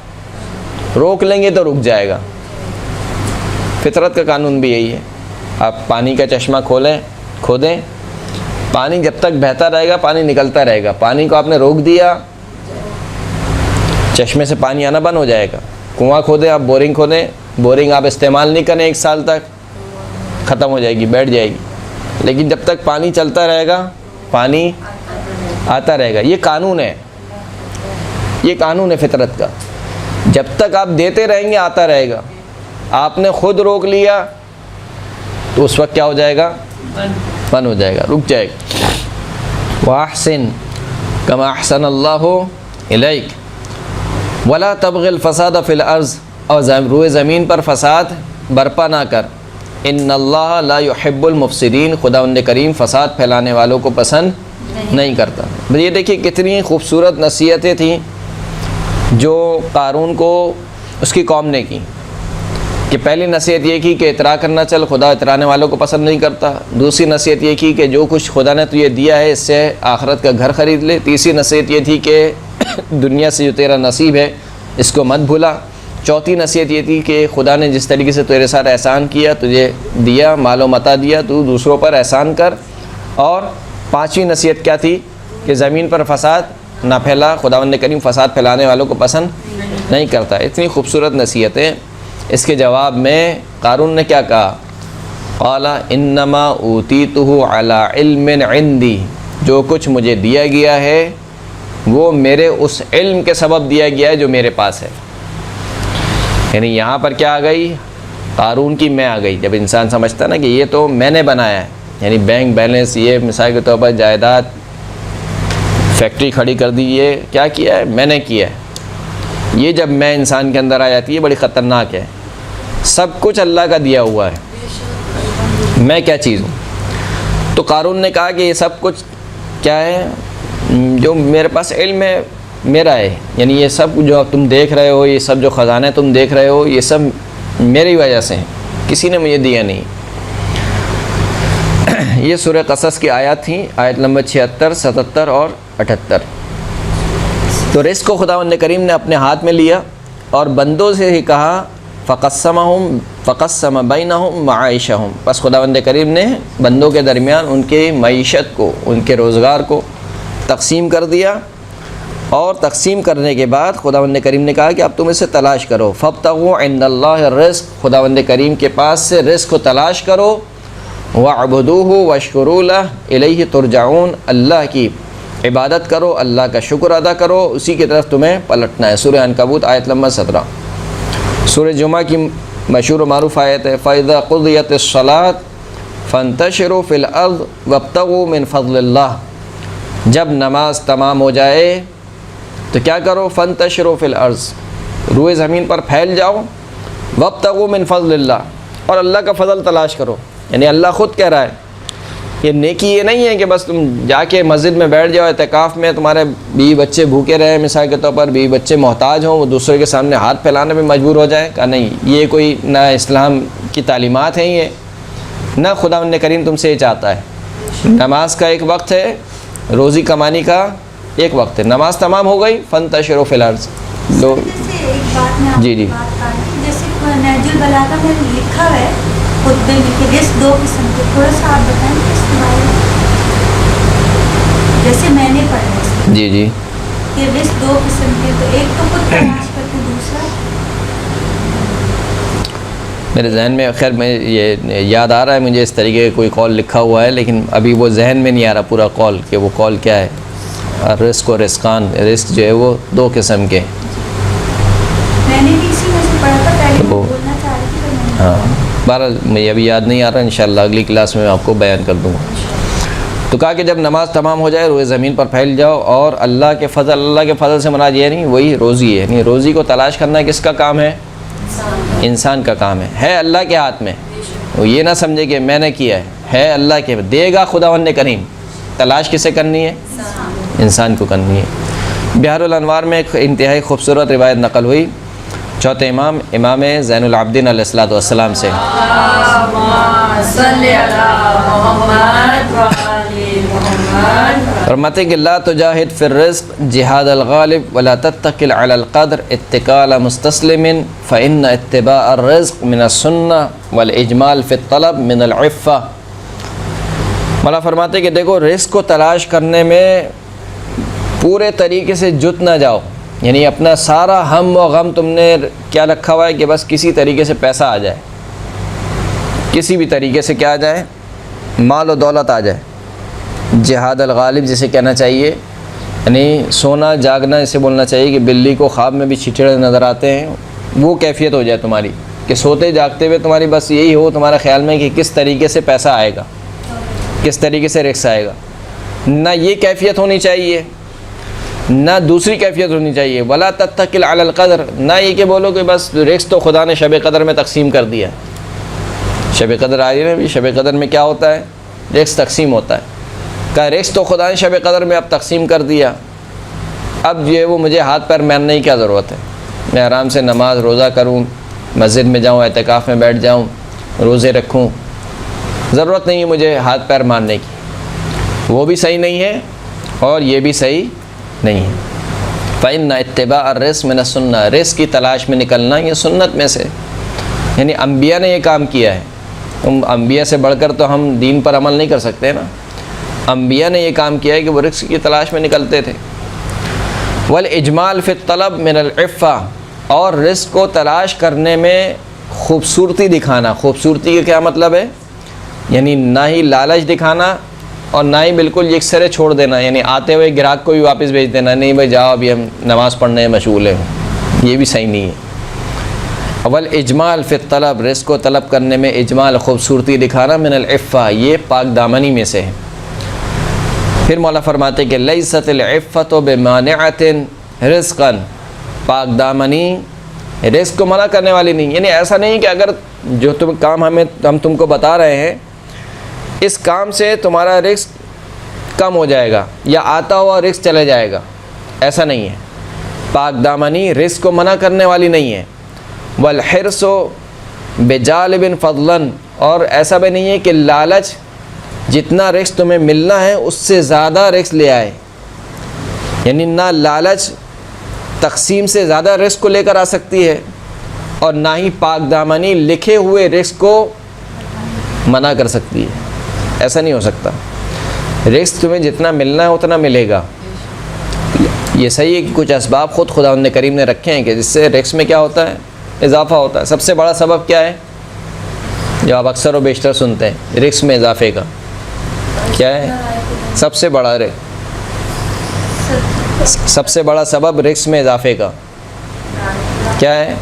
روک لیں گے تو رک جائے گا. فطرت کا قانون بھی یہی ہے. آپ پانی کا چشمہ کھودیں، پانی جب تک بہتا رہے گا پانی نکلتا رہے گا. پانی کو آپ نے روک دیا چشمے سے پانی آنا بند ہو جائے گا. کنواں کھودیں آپ، بورنگ کھودیں، بورنگ آپ استعمال نہیں کریں 1 سال تک ختم ہو جائے گی، بیٹھ جائے گی. لیکن جب تک پانی چلتا رہے گا پانی آتا رہے گا. یہ قانون ہے، یہ قانون ہے فطرت کا. جب تک آپ دیتے رہیں گے آتا رہے گا. آپ نے خود روک لیا تو اس وقت کیا ہو جائے گا؟ بند ہو جائے گا، رک جائے گا. وَأَحْسِن كَمَا أَحْسَنَ اللَّهُ إِلَيْكَ وَلَا تَبْغِ الْفَسَادَ فِي الْأَرْضِ، اور روئے زمین پر فساد برپا نہ کر. ان اللہ لا يحب المفسدین، خداوند کریم فساد پھیلانے والوں کو پسند نہیں کرتا. یہ دیکھیے کتنی خوبصورت نصیحتیں تھیں جو قارون کو اس کی قوم نے کی. کہ پہلی نصیحت یہ کی کہ اطراع کرنا چل، خدا اترانے والوں کو پسند نہیں کرتا. دوسری نصیحت یہ کی کہ جو کچھ خدا نے تجھے دیا ہے اس سے آخرت کا گھر خرید لے. تیسری نصیحت یہ تھی کہ دنیا سے جو تیرا نصیب ہے اس کو مت بھولا. چوتھی نصیحت یہ تھی کہ خدا نے جس طریقے سے تیرے ساتھ احسان کیا، تجھے دیا، مال و متاع دیا، تو دوسروں پر احسان کر. اور پانچویں نصیحت کیا تھی کہ زمین پر فساد نہ پھیلا، خداوند کریم فساد پھیلانے والوں کو پسند نہیں کرتا. اتنی خوبصورت نصیحتیں. اس کے جواب میں قارون نے کیا کہا؟ قال انما اوتیتہ علی علم عندی، جو کچھ مجھے دیا گیا ہے وہ میرے اس علم کے سبب دیا گیا ہے جو میرے پاس ہے. یعنی یہاں پر کیا آ گئی؟ قارون کی میں آ گئی. جب انسان سمجھتا نا کہ یہ تو میں نے بنایا ہے، یعنی بینک بیلنس، یہ مثال کے طور پر جائیداد، فیکٹری کھڑی کر دی، یہ کیا کیا ہے؟ میں نے کیا ہے. یہ جب میں انسان کے اندر آ جاتی ہے بڑی خطرناک ہے. سب کچھ اللہ کا دیا ہوا ہے، میں کیا چیز ہوں؟ تو قارون نے کہا کہ یہ سب کچھ کیا ہے؟ جو میرے پاس علم ہے میرا ہے. یعنی یہ سب جو تم دیکھ رہے ہو، یہ سب جو خزانے تم دیکھ رہے ہو، یہ سب میری وجہ سے ہیں، کسی نے مجھے دیا نہیں. یہ سورہ قصص کی آیات تھیں، آیت نمبر 76، 77 اور 78. تو رزق کو خداوند کریم نے اپنے ہاتھ میں لیا اور بندوں سے ہی کہا فقسم بینہم معائشہم، پس خداوند کریم نے بندوں کے درمیان ان کے معیشت کو، ان کے روزگار کو تقسیم کر دیا. اور تقسیم کرنے کے بعد خداوند کریم نے کہا کہ اب تم اسے تلاش کرو. فابتغوا عند اللہ الرزق، خداوند کریم کے پاس سے رزق کو تلاش کرو. وَاعْبُدُوهُ وَاشْكُرُوا لَهُ إِلَيْهِ تُرْجَعُونَ، اللہ کی عبادت کرو، اللہ کا شکر ادا کرو، اسی کی طرف تمہیں پلٹنا ہے. سورہ عنکبوت آیت نمبر 17. سورہ جمعہ کی مشہور و معروف آیت ہے فَإِذَا قُضِيَتِ الصَّلَاةُ فَانْتَشِرُوا فِي الْأَرْضِ وَابْتَغُوا مِنْ فَضْلِ اللَّهِ، جب نماز تمام ہو جائے تو کیا کرو؟ فَانْتَشِرُوا فِي الْأَرْضِ، روئے زمین پر پھیل جاؤ. وَابْتَغُوا مِنْ فَضْلِ اللَّهِ، اور اللہ کا فضل تلاش کرو. یعنی اللہ خود کہہ رہا ہے یہ نیکی یہ نہیں ہے کہ بس تم جا کے مسجد میں بیٹھ جاؤ اعتکاف میں، تمہارے بیوی بچے بھوکے رہے، مثال کے طور پر بیوی بچے محتاج ہوں، وہ دوسرے کے سامنے ہاتھ پھیلانے میں مجبور ہو جائے. کہا نہیں، یہ کوئی نہ اسلام کی تعلیمات ہیں، یہ نہ خداوند کریم تم سے یہ چاہتا ہے. نماز کا ایک وقت ہے، روزی کمانے کا ایک وقت ہے. نماز تمام ہو گئی، فانتشروا فی الارض. لو جی جی جیسے نہج البلاغہ میں لکھا ہے خطبے میں کہ رزق 2 قسم کے، تھوڑا سا آپ بتائیں کہ اس کے بارے میں. جیسے میں نے پڑھا ہے جی جی کہ رزق 2 قسم کے، تو ایک تو خود تلاش کرتے، دوسرا میرے ذہن میں، خیر میں یہ یاد آ رہا ہے مجھے اس طریقے کا کوئی قول لکھا ہوا ہے، لیکن ابھی وہ ذہن میں نہیں آ رہا پورا قول کہ وہ قول کیا ہے. رزق و رزقان، رزق جو ہے وہ 2 قسم کے. میں نے بھی اسی میں سے پڑھا تھا، پہلے بولنا چاہ رہی تھی پر میں نے ہاں، بہرحال مجھے ابھی یاد نہیں آ رہا، انشاءاللہ اگلی کلاس میں آپ کو بیان کر دوں گا. تو کہا کہ جب نماز تمام ہو جائے روئے زمین پر پھیل جاؤ، اور اللہ کے فضل سے مراد یہ نہیں، وہی روزی ہے. نہیں، روزی کو تلاش کرنا کس کا کام ہے؟ انسان کا کام ہے اللہ کے ہاتھ میں. وہ یہ نہ سمجھے کہ میں نے کیا ہے اللہ کے، دے گا خداوند کریم. تلاش کسے کرنی ہے؟ انسان کو کرنی ہے. بحر الانوار میں ایک انتہائی خوبصورت روایت نقل ہوئی چوتھے امام زین العابدین علیہ الصلوۃ والسلام سے. اللہم صلی علی محمد و آل محمد. فرماتے ہیں کہ لا تجاہد فی الرزق جہاد الغالب ولا تتکل علی القدر اتکال مستسلم فإن اتباع الرزق من السنہ والاجمال فی الطلب من العفہ۔ مولا فرماتے ہیں کہ دیکھو رزق کو تلاش کرنے میں پورے طریقے سے جت نہ جاؤ، یعنی اپنا سارا ہم و غم تم نے کیا رکھا ہوا ہے کہ بس کسی طریقے سے پیسہ آ جائے، کسی بھی طریقے سے کیا آ جائے، مال و دولت آ جائے۔ جہاد الغالب جسے کہنا چاہیے، یعنی سونا جاگنا اسے بولنا چاہیے کہ بلی کو خواب میں بھی چھچڑے نظر آتے ہیں، وہ کیفیت ہو جائے تمہاری کہ سوتے جاگتے ہوئے تمہاری بس یہی ہو تمہارا خیال میں کہ کس طریقے سے پیسہ آئے گا، کس طریقے سے رزق آئے گا۔ نہ یہ کیفیت ہونی چاہیے، نہ دوسری کیفیت ہونی چاہیے، ولا تتکل علی القدر، نہ یہ کہ بولو کہ بس رزق تو خدا نے شب قدر میں تقسیم کر دیا۔ شب قدر آئی ہے نا، شب قدر میں کیا ہوتا ہے، رزق تقسیم ہوتا ہے۔ کہ رزق تو خدا نے شب قدر میں اب تقسیم کر دیا، اب یہ وہ مجھے ہاتھ پیر مارنے کی کیا ضرورت ہے، میں آرام سے نماز روزہ کروں، مسجد میں جاؤں، اعتکاف میں بیٹھ جاؤں، روزے رکھوں، ضرورت نہیں ہے مجھے ہاتھ پیر مارنے کی۔ وہ بھی صحیح نہیں ہے اور یہ بھی صحیح نہیں ہے۔ فإن اتباع الرزق من السنہ، رزق کی تلاش میں نکلنا یہ سنت میں سے، یعنی انبیاء نے یہ کام کیا ہے۔ انبیاء سے بڑھ کر تو ہم دین پر عمل نہیں کر سکتے نا، انبیاء نے یہ کام کیا ہے کہ وہ رزق کی تلاش میں نکلتے تھے۔ والاجمال فی الطلب من العفہ، اور رزق کو تلاش کرنے میں خوبصورتی دکھانا۔ خوبصورتی کا کیا مطلب ہے، یعنی نہ ہی لالچ دکھانا اور نہ ہی بالکل یکسرے چھوڑ دینا، یعنی آتے ہوئے گراہک کو بھی واپس بھیج دینا، نہیں بھائی جاؤ ابھی ہم نماز پڑھنے میں مشغول ہیں، یہ بھی صحیح نہیں ہے۔ اول اجمال فی الطلب، رزق کو طلب کرنے میں اجمال خوبصورتی دکھانا، من العفہ یہ پاک دامنی میں سے ہے۔ پھر مولا فرماتے کہ لیست العفۃ بمانعۃ رزقا، پاک دامنی رزق کو منع کرنے والی نہیں، یعنی ایسا نہیں کہ اگر جو کام ہم تم کو بتا رہے ہیں اس کام سے تمہارا رزق کم ہو جائے گا یا آتا ہوا رزق چلے جائے گا، ایسا نہیں ہے۔ پاک دامنی رزق کو منع کرنے والی نہیں ہے۔ والحرص بجالب فضلا، اور ایسا بھی نہیں ہے کہ لالچ جتنا رزق تمہیں ملنا ہے اس سے زیادہ رزق لے آئے، یعنی نہ لالچ تقسیم سے زیادہ رزق کو لے کر آ سکتی ہے اور نہ ہی پاک دامنی لکھے ہوئے رزق کو منع کر سکتی ہے، ایسا نہیں ہو سکتا۔ رزق تمہیں جتنا ملنا ہے اتنا ملے گا۔ یہ صحیح ہے کہ کچھ اسباب خود خداوند کریم نے رکھے ہیں کہ جس سے رزق میں کیا ہوتا ہے، اضافہ ہوتا ہے۔ سب سے بڑا سبب کیا ہے جو آپ اکثر و بیشتر سنتے ہیں، رزق میں اضافے کا کیا ہے؟ سب سے بڑا سبب رزق میں اضافے کا کیا ہے؟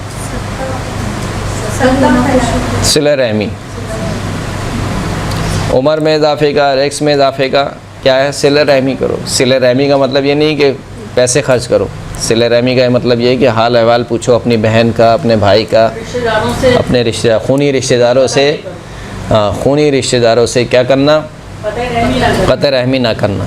صلہ رحمی۔ عمر میں اضافے کا، رزق میں اضافے کا کیا ہے؟ صلہ رحمی کرو۔ صلہ رحمی کا مطلب یہ نہیں کہ پیسے خرچ کرو، صلہ رحمی کا مطلب یہ ہے کہ حال احوال پوچھو اپنی بہن کا، اپنے بھائی کا، اپنے خونی رشتہ داروں سے کیا کرنا؟ قطع رحمی نہ کرنا۔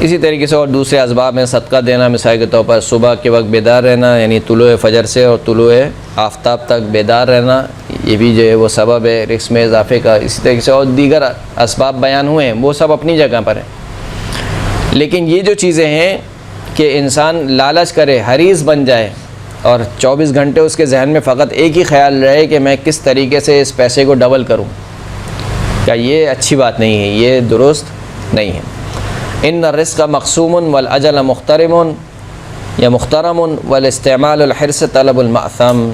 اسی طریقے سے اور دوسرے اسباب میں صدقہ دینا، مثال کے طور پر صبح کے وقت بیدار رہنا، یعنی طلوع فجر سے اور طلوع آفتاب تک بیدار رہنا، یہ بھی جو ہے وہ سبب ہے رزق میں اضافے کا۔ اسی طریقے سے اور دیگر اسباب بیان ہوئے ہیں، وہ سب اپنی جگہ پر ہیں۔ لیکن یہ جو چیزیں ہیں کہ انسان لالچ کرے، حریص بن جائے اور 24 گھنٹے اس کے ذہن میں فقط ایک ہی خیال رہے کہ میں کس طریقے سے اس پیسے کو ڈبل کروں، کیا یہ اچھی بات نہیں ہے، یہ درست نہیں ہے۔ ان الرزق مقسوم والاجل محترم یا محترم والاستعمال الحرص طلب المأثم،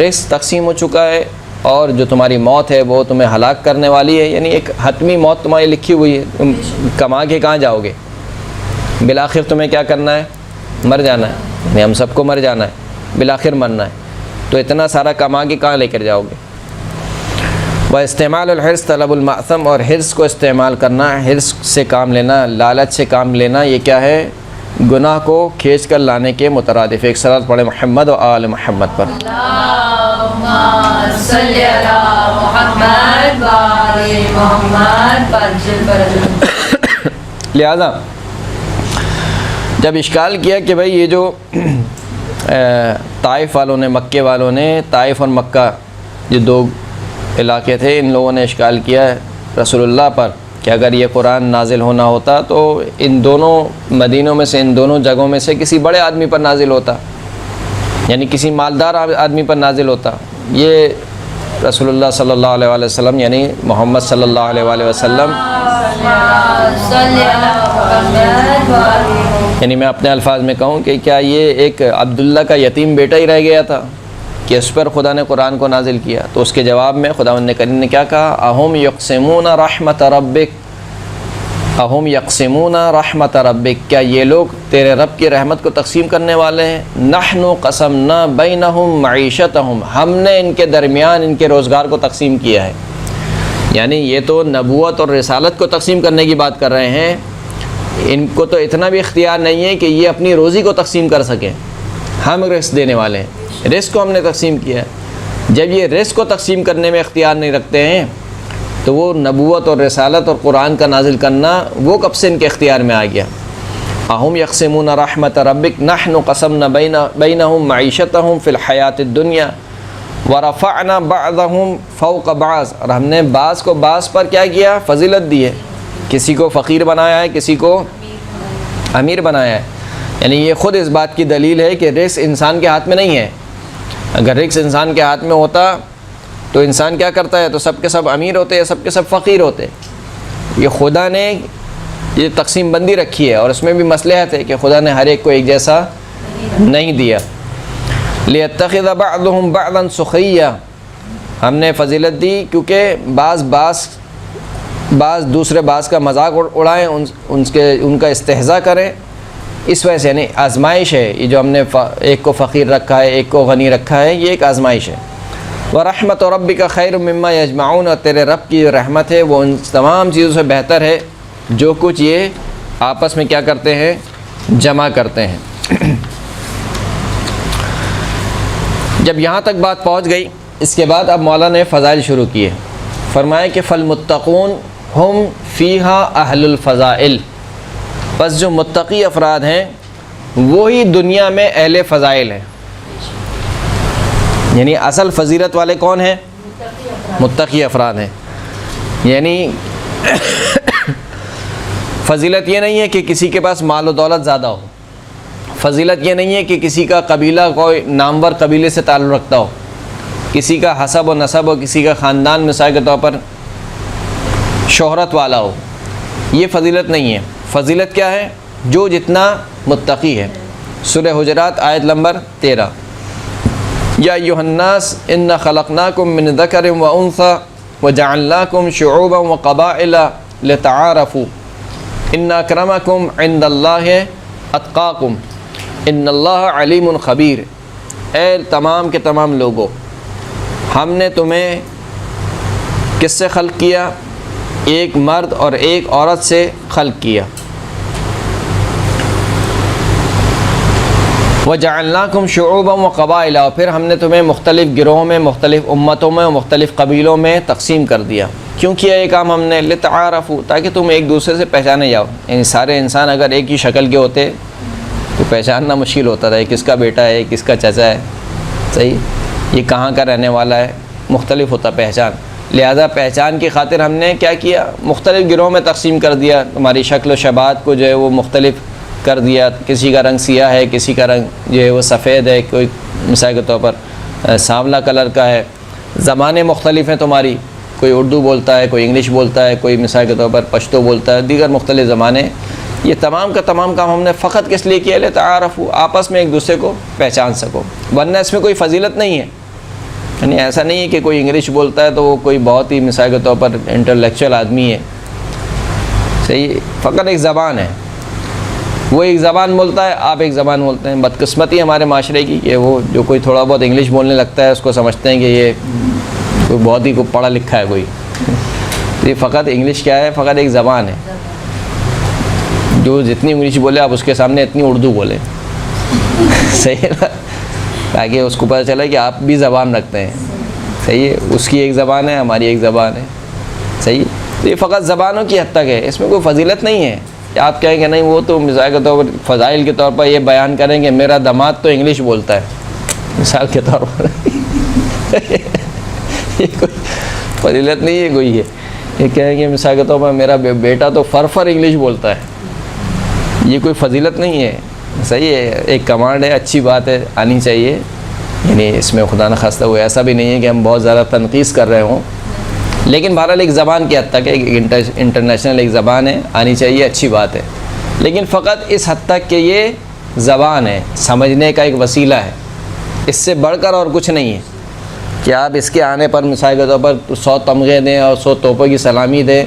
رزق تقسیم ہو چکا ہے اور جو تمہاری موت ہے وہ تمہیں ہلاک کرنے والی ہے، یعنی ایک حتمی موت تمہاری لکھی ہوئی ہے، تم کما کے کہاں جاؤ گے، بالآخر تمہیں کیا کرنا ہے؟ مر جانا ہے، یعنی ہم سب کو مر جانا ہے، بالآخر مرنا ہے، تو اتنا سارا کما کے کہاں لے کر جاؤ گے؟ واستعمال الحرص طلب المأثم، اور حرص کو استعمال کرنا، حرص سے کام لینا، لالچ سے کام لینا، یہ کیا ہے؟ گناہ کو کھینچ کر لانے کے مترادف۔ ایک صلاۃ پڑھے محمد و آل محمد پر۔ اللہم صلی علی محمد و آل محمد پر۔ لہذا جب اشکال کیا کہ بھائی یہ جو طائف والوں نے، مکے والوں نے، طائف اور مکہ جو دو علاقے تھے، ان لوگوں نے اشکال کیا ہے رسول اللہ پر کہ اگر یہ قرآن نازل ہونا ہوتا تو ان دونوں مدینوں میں سے، ان دونوں جگہوں میں سے کسی بڑے آدمی پر نازل ہوتا، یعنی کسی مالدار آدمی پر نازل ہوتا۔ یہ رسول اللہ صلی اللہ علیہ وآلہ وسلم یعنی محمد صلی اللہ علیہ وآلہ وسلم، یعنی میں اپنے الفاظ میں کہوں کہ کیا یہ ایک عبداللہ کا یتیم بیٹا ہی رہ گیا تھا کہ اس پر خدا نے قرآن کو نازل کیا؟ تو اس کے جواب میں خداوند کریم نے کیا کہا؟ اہم یقسمون رحمت ربک، اہم یقسمون رحمت ربک، کیا یہ لوگ تیرے رب کی رحمت کو تقسیم کرنے والے ہیں؟ نحن قسمنا بینہم معیشتہم، ہم نے ان کے درمیان ان کے روزگار کو تقسیم کیا ہے۔ یعنی یہ تو نبوت اور رسالت کو تقسیم کرنے کی بات کر رہے ہیں، ان کو تو اتنا بھی اختیار نہیں ہے کہ یہ اپنی روزی کو تقسیم کر سکیں۔ ہم رزق دینے والے ہیں، رزق کو ہم نے تقسیم کیا ہے۔ جب یہ رزق کو تقسیم کرنے میں اختیار نہیں رکھتے ہیں تو وہ نبوت اور رسالت اور قرآن کا نازل کرنا وہ کب سے ان کے اختیار میں آ گیا؟ اہم یقسمون رحمت ربک نحن قسمنا بینہم معیشتہم فی الحیات الدنیا ورفعنا بعضهم فوق بعض، اور ہم نے بعض کو بعض پر کیا کیا؟ فضیلت دی ہے۔ کسی کو فقیر بنایا ہے، کسی کو امیر بنایا ہے۔ یعنی یہ خود اس بات کی دلیل ہے کہ رزق انسان کے ہاتھ میں نہیں ہے۔ اگر رزق انسان کے ہاتھ میں ہوتا تو انسان کیا کرتا ہے؟ تو سب کے سب امیر ہوتے، سب کے سب فقیر ہوتے۔ یہ خدا نے یہ تقسیم بندی رکھی ہے، اور اس میں بھی مصلحت ہے کہ خدا نے ہر ایک کو ایک جیسا نہیں دیا۔ لِيَتَّخِذَ بَعْضُهُمْ بَعْضًا سُخْرِيًّا، ہم نے فضیلت دی کیونکہ بعض دوسرے بعض کا مذاق اڑائیں، ان کا استہزاء کریں، اس وجہ سے یعنی آزمائش ہے۔ یہ جو ہم نے ایک کو فقیر رکھا ہے، ایک کو غنی رکھا ہے، یہ ایک آزمائش ہے۔ وَرَحْمَتُ رَبِّكَ خَيْرٌ مِّمَّا يَجْمَعُونَ، اور تیرے رب کی جو رحمت ہے وہ ان تمام چیزوں سے بہتر ہے جو کچھ یہ آپس میں کیا کرتے ہیں؟ جمع کرتے ہیں۔ جب یہاں تک بات پہنچ گئی، اس کے بعد اب مولا نے فضائل شروع کیے۔ فرمایا کہ فالمتقون ہم فیہا اہل الفضائل، بس جو متقی افراد ہیں وہی دنیا میں اہل فضائل ہیں۔ یعنی اصل فضیلت والے کون ہیں؟ متقی افراد ہیں۔ یعنی فضیلت یہ نہیں ہے کہ کسی کے پاس مال و دولت زیادہ ہو، فضیلت یہ نہیں ہے کہ کسی کا قبیلہ کوئی نامور قبیلے سے تعلق رکھتا ہو، کسی کا حسب و نسب ہو، کسی کا خاندان مثال کے طور پر شہرت والا ہو، یہ فضیلت نہیں ہے۔ فضیلت کیا ہے؟ جو جتنا متقی ہے۔ سورہ حجرات آیت نمبر 13، یا ایھا الناس انا خلقناکم من ذکر و انثی وجعلناکم شعوبا وقبائل لتعارفوا ان اکرمکم عند اللہ اتقاکم ان اللہ علیم خبیر۔ اے تمام کے تمام لوگوں، ہم نے تمہیں کس سے خلق کیا؟ ایک مرد اور ایک عورت سے خلق کیا۔ وَجَعَلْنَاكُمْ شُعُوبًا وَقَبَائِلَ، اور پھر ہم نے تمہیں مختلف گروہوں میں، مختلف امتوں میں اور مختلف قبیلوں میں تقسیم کر دیا۔ کیوں کیا یہ کام ہم نے؟ لِتَعَارَفُوا، تاکہ تم ایک دوسرے سے پہچانے جاؤ۔ یعنی سارے انسان اگر ایک ہی شکل کے ہوتے تو پہچاننا مشکل ہوتا تھا، کس کا بیٹا ہے، کس کا چچا ہے، صحیح، یہ کہاں کا رہنے والا ہے، مختلف ہوتا پہچان۔ لہذا پہچان کی خاطر ہم نے کیا کیا؟ مختلف گروہوں میں تقسیم کر دیا، تمہاری شکل و شباہت کو جو ہے وہ مختلف کر دیا۔ کسی کا رنگ سیاہ ہے، کسی کا رنگ جو ہے وہ سفید ہے، کوئی مثال کے طور پر سانولا کلر کا ہے۔ زبانیں مختلف ہیں تمہاری، کوئی اردو بولتا ہے، کوئی انگلش بولتا ہے، کوئی مثال کے طور پر پشتو بولتا ہے، دیگر مختلف زبانیں۔ یہ تمام کا تمام کام ہم نے فقط کس لیے کیا؟ لتعارفوا، آپس میں ایک دوسرے کو پہچان سکو، ورنہ اس میں کوئی فضیلت نہیں ہے۔ یعنی ایسا نہیں ہے کہ کوئی انگلش بولتا ہے تو وہ کوئی بہت ہی مثال کے طور پر انٹلیکچوئل آدمی ہے، صحیح، فقط ایک زبان ہے، وہ ایک زبان بولتا ہے، آپ ایک زبان بولتے ہیں۔ بدقسمتی ہمارے معاشرے کی کہ وہ جو کوئی تھوڑا بہت انگلش بولنے لگتا ہے اس کو سمجھتے ہیں کہ یہ کوئی بہت ہی پڑھا لکھا ہے کوئی۔ یہ فقط انگلش کیا ہے؟ فقط ایک زبان ہے، جو جتنی انگلش بولے آپ اس کے سامنے اتنی اردو بولیں، صحیح ہے نا، تاکہ اس کو پتہ چلے کہ آپ بھی زبان رکھتے ہیں، صحیح ہے، اس کی ایک زبان ہے، ہماری ایک زبان ہے، صحیح۔ تو یہ فقط زبانوں کی حد تک ہے، اس میں کوئی فضیلت نہیں ہے کہ آپ کہیں کہ نہیں وہ تو مثال کے طور پر فضائل کے طور پر یہ بیان کریں کہ میرا داماد تو انگلش بولتا ہے، مثال کے طور پر یہ کوئی فضیلت نہیں ہے کوئی، یہ کہیں گے مثال کے طور پر میرا بیٹا تو فر انگلش بولتا ہے، یہ کوئی فضیلت نہیں ہے، صحیح ہے، ایک کمانڈ ہے، اچھی بات ہے، آنی چاہیے، یعنی اس میں خدا نخواستہ ہوا ایسا بھی نہیں ہے کہ ہم بہت زیادہ تنقید کر رہے ہوں، لیکن بہرحال ایک زبان کی حد تک ہے، ایک انٹرنیشنل ایک زبان ہے، آنی چاہیے، اچھی بات ہے، لیکن فقط اس حد تک کہ یہ زبان ہے، سمجھنے کا ایک وسیلہ ہے، اس سے بڑھ کر اور کچھ نہیں ہے کہ آپ اس کے آنے پر مثال کے طور پر 100 تمغے دیں اور 100 توپوں کی سلامی دیں،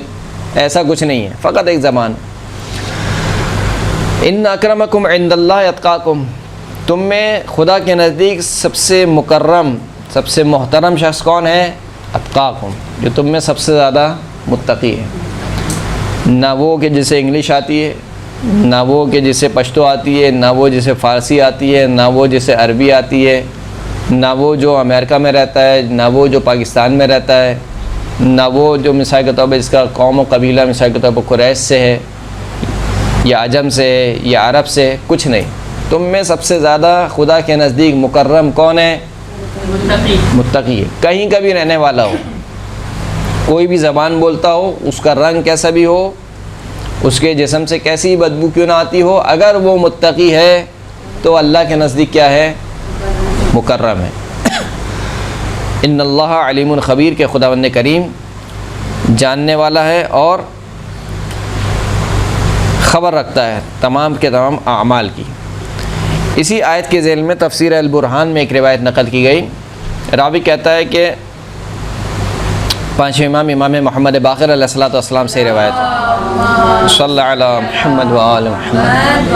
ایسا کچھ نہیں ہے، فقط ایک زبان۔ ان اکرمکم عند اللہ اتقاکم، تم میں خدا کے نزدیک سب سے مکرم، سب سے محترم شخص کون ہے؟ اتقاکم، جو تم میں سب سے زیادہ متقی ہے، نہ وہ کہ جسے انگلش آتی ہے، نہ وہ کہ جسے پشتو آتی ہے، نہ وہ جسے فارسی آتی ہے، نہ وہ جسے عربی آتی ہے، نہ وہ جو امریکہ میں رہتا ہے، نہ وہ جو پاکستان میں رہتا ہے، نہ وہ جو مثال کے طور پر اس کا قوم و قبیلہ مثال کے طور پر قریش سے ہے یا عجم سے ہے یا عرب سے ہے، کچھ نہیں، تم میں سب سے زیادہ خدا کے نزدیک مکرم کون ہے؟ متقی ہے، کہیں کا بھی رہنے والا ہو، کوئی بھی زبان بولتا ہو، اس کا رنگ کیسا بھی ہو، اس کے جسم سے کیسی بدبو کیوں نہ آتی ہو، اگر وہ متقی ہے تو اللہ کے نزدیک کیا ہے؟ مکرم ہے۔ ان اللہ علیم خبیر، کہ خداوند کریم جاننے والا ہے اور خبر رکھتا ہے تمام کے تمام اعمال کی۔ اسی آیت کے ذیل میں تفسیر البرہان میں ایک روایت نقل کی گئی، راوی کہتا ہے کہ پانچویں امام محمد باقر علیہ الصلوۃ والسلام سے روایت ہے، صلی اللہ علیہ محمد وآل محمد،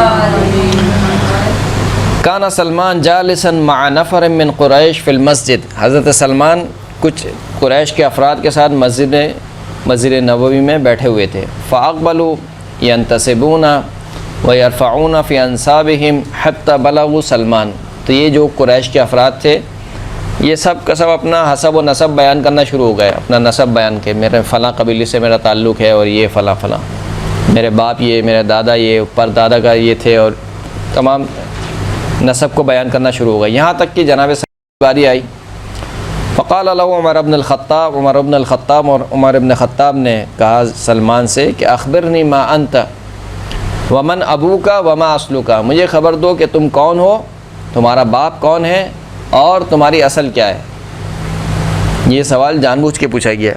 کانا سلمان جالسا مع نفر من قریش فی المسجد، حضرت سلمان کچھ قریش کے افراد کے ساتھ مسجد نبوی میں بیٹھے ہوئے تھے، فاقبلوا ینتصبون ویرفعون فی انصابہم حتی بلغوا سلمان، تو یہ جو قریش کے افراد تھے یہ سب کا سب اپنا حسب و نسب بیان کرنا شروع ہو گئے، اپنا نسب بیان کے، میرے فلاں قبیلے سے میرا تعلق ہے اور یہ فلاں فلاں، میرے باپ یہ، میرے دادا یہ، پر دادا کا یہ تھے، اور تمام نسب کو بیان کرنا شروع ہو گئے، یہاں تک کہ جناب سلمان کی باری آئی، فقال له عمر بن الخطاب، عمر بن الخطاب اور عمر بن خطاب نے کہا سلمان سے کہ اخبرنی ما انت ومن ابوک وما اصلک، مجھے خبر دو کہ تم کون ہو، تمہارا باپ کون ہے اور تمہاری اصل کیا ہے۔ یہ سوال جان بوجھ کے پوچھا گیا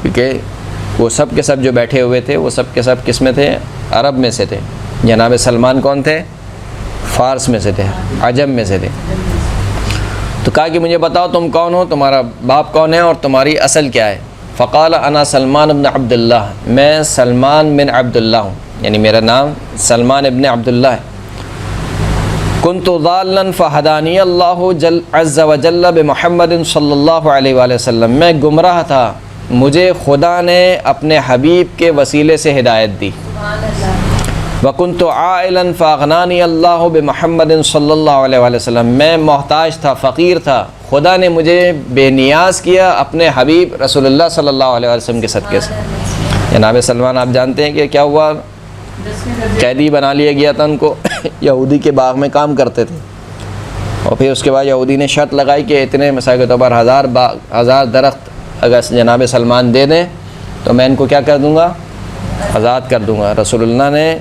کیونکہ وہ سب کے سب جو بیٹھے ہوئے تھے وہ سب کے سب کس میں تھے؟ عرب میں سے تھے، جناب سلمان کون تھے؟ فارس میں سے تھے، عجم میں سے تھے، تو کہا کہ مجھے بتاؤ تم کون ہو، تمہارا باپ کون ہے اور تمہاری اصل کیا ہے۔ فقال انا سلمان بن عبداللہ، میں سلمان بن عبداللہ ہوں، یعنی میرا نام سلمان ابن عبداللہ ہے۔ کنت ضالا فہدانی اللہ عز وجل بمحمد صلی اللہ علیہ وآلہ وسلم، میں گمراہ تھا، مجھے خدا نے اپنے حبیب کے وسیلے سے ہدایت دی۔ وکنت عائلا فاغنانی اللہ بمحمد صلی اللہ علیہ وآلہ وسلم، میں محتاج تھا، فقیر تھا، خدا نے مجھے بے نیاز کیا اپنے حبیب رسول اللہ صلی اللہ علیہ وآلہ وسلم کے صدقے سے۔ جناب سلمان آپ جانتے ہیں کہ کیا ہوا، قیدی بنا لیا گیا تھا ان کو، یہودی کے باغ میں کام کرتے تھے، اور پھر اس کے بعد یہودی نے شرط لگائی کہ اتنے مثال کے طور پر 1000 درخت اگر جناب سلمان دے دیں تو میں ان کو کیا کر دوں گا، آزاد کر دوں گا۔ رسول اللہ نے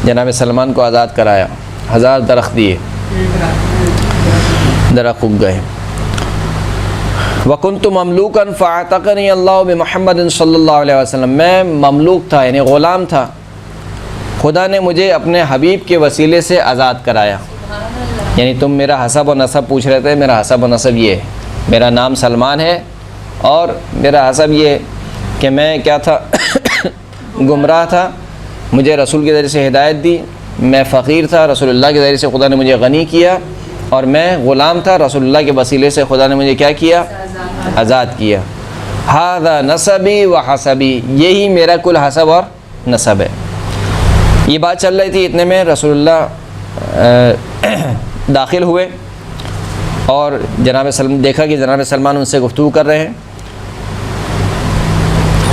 جناب سلمان کو آزاد کرایا، 1000 درخت دیے، درخت اگ گئے۔ وکنت مملوکا فاعتقنی اللہ بمحمد صلی اللہ علیہ وسلم، میں مملوک تھا یعنی غلام تھا، خدا نے مجھے اپنے حبیب کے وسیلے سے آزاد کرایا۔ یعنی تم میرا حسب و نسب پوچھ رہے تھے، میرا حسب و نسب یہ ہے، میرا نام سلمان ہے اور میرا حسب یہ ہے کہ میں کیا تھا، گمراہ تھا، مجھے رسول کے ذریعے سے ہدایت دی، میں فقیر تھا، رسول اللہ کے ذریعے سے خدا نے مجھے غنی کیا، اور میں غلام تھا، رسول اللہ کے وسیلے سے خدا نے مجھے کیا کیا، آزاد کیا۔ ھذا نسبی و حسبی، یہی میرا کل حسب اور نسب ہے۔ یہ بات چل رہی تھی، اتنے میں رسول اللہ داخل ہوئے اور جناب سلمان دیکھا کہ جناب سلمان ان سے گفتگو کر رہے ہیں،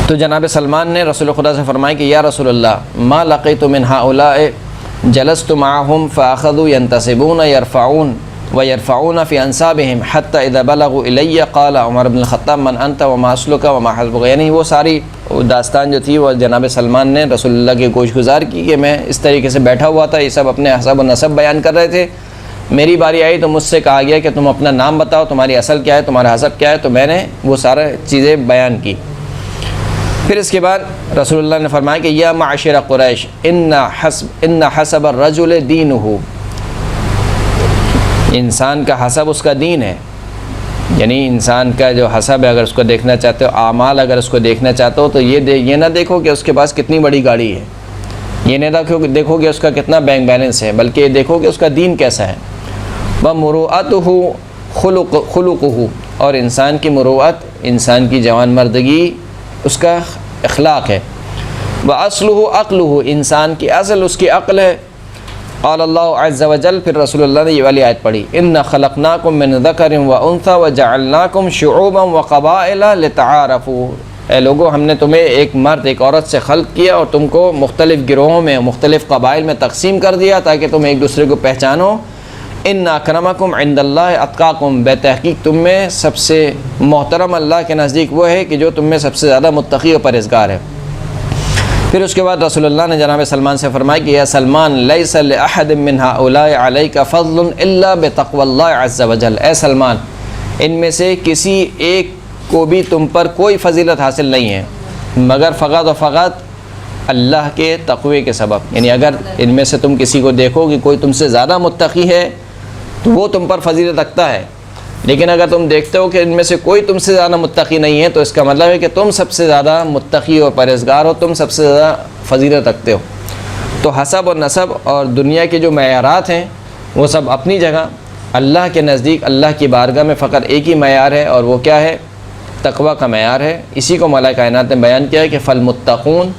تو جناب سلمان نے رسول خدا سے فرمایا کہ یا رسول اللہ ما لقیت من ہؤلاء جلست معهم فاخذوا ينتصبون يرفعون وَيَرْفَعُونَ فِي أَنْصَابِهِمْ حَتَّى إِذَا بَلَغُوا إِلَيَّ قَالَ عمر بن الخطاب من أنت وما أصلك وما حسبك. یعنی وہ ساری داستان جو تھی وہ جناب سلمان نے رسول اللہ کے گوش گزار کی کہ میں اس طریقے سے بیٹھا ہوا تھا، یہ سب اپنے حسب و نسب بیان کر رہے تھے. میری باری آئی تو مجھ سے کہا گیا کہ تم اپنا نام بتاؤ، تمہاری اصل کیا ہے، تمہارا حسب کیا ہے، تو میں نے وہ سارا چیزیں بیان کی. پھر اس کے بعد رسول اللہ نے فرمایا کہ یا معاشر قریش ان حسب الرجل دینہ، انسان کا حسب اس کا دین ہے. یعنی انسان کا جو حسب ہے اگر اس کو دیکھنا چاہتے ہو، اعمال اگر اس کو دیکھنا چاہتے ہو تو یہ نہ دیکھو کہ اس کے پاس کتنی بڑی گاڑی ہے، یہ نہ دیکھو کہ اس کا کتنا بینک بیلنس ہے، بلکہ یہ دیکھو کہ اس کا دین کیسا ہے. وَمُرُوَّتُهُ خُلُقُهُ، اور انسان کی مروءت، انسان کی جوان مردگی اس کا اخلاق ہے. وَأَصْلُهُ عَقْلُهُ، انسان کی اصل اس کی عقل ہے. قال اللہ عز وجل، پھر رسول اللہ نے یہ والی آیت پڑھی اِنَّا خَلَقْنَاكُم مِّن ذَكَرٍ وَأُنثَىٰ وَجَعَلْنَاكُمْ شُعُوبًا وَقَبَائِلَ لِتَعَارَفُوا. اے لوگو، ہم نے تمہیں ایک مرد ایک عورت سے خلق کیا اور تم کو مختلف گروہوں میں مختلف قبائل میں تقسیم کر دیا تاکہ تم ایک دوسرے کو پہچانو. اِنَّ أَكْرَمَكُمْ عِندَ اللَّهِ أَتْقَاكُمْ، بے تحقیق تم میں سب سے محترم اللہ کے نزدیک وہ ہے کہ جو تم میں سب سے زیادہ متقی و پرہیزگار ہے. پھر اس کے بعد رسول اللہ نے جناب سلمان سے فرمایا کہ یا سلمان لیس لأحد من هؤلاء علیک فضل الا بتقوی اللہ عز وجل. اے سلمان، ان میں سے کسی ایک کو بھی تم پر کوئی فضیلت حاصل نہیں ہے مگر فقط و فقط اللہ کے تقوی کے سبب. یعنی اگر ان میں سے تم کسی کو دیکھو کہ کوئی تم سے زیادہ متقی ہے تو وہ تم پر فضیلت رکھتا ہے، لیکن اگر تم دیکھتے ہو کہ ان میں سے کوئی تم سے زیادہ متقی نہیں ہے تو اس کا مطلب ہے کہ تم سب سے زیادہ متقی اور پرہیزگار ہو، تم سب سے زیادہ فضیلت رکھتے ہو. تو حسب اور نسب اور دنیا کے جو معیارات ہیں وہ سب اپنی جگہ، اللہ کے نزدیک اللہ کی بارگاہ میں فقط ایک ہی معیار ہے اور وہ کیا ہے؟ تقوی کا معیار ہے. اسی کو مولا کائنات نے بیان کیا ہے کہ فالمتقون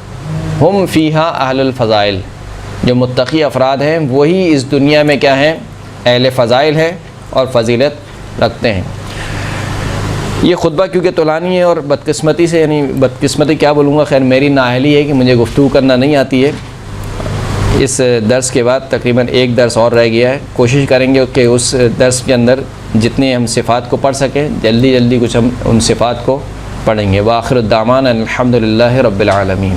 ہم فیہا اہل الفضائل، جو متقی افراد ہیں وہی اس دنیا میں کیا ہیں؟ اہل فضائل ہیں اور فضیلت رکھتے ہیں. یہ خطبہ کیونکہ طولانی ہے اور بدقسمتی سے، یعنی بدقسمتی کیا بولوں گا، خیر میری نااہلی ہے کہ مجھے گفتگو کرنا نہیں آتی ہے. اس درس کے بعد تقریباً ایک درس اور رہ گیا ہے، کوشش کریں گے کہ اس درس کے اندر جتنے ہم صفات کو پڑھ سکیں جلدی کچھ ہم ان صفات کو پڑھیں گے. وآخر الدعوانا الحمد للہ رب العالمین.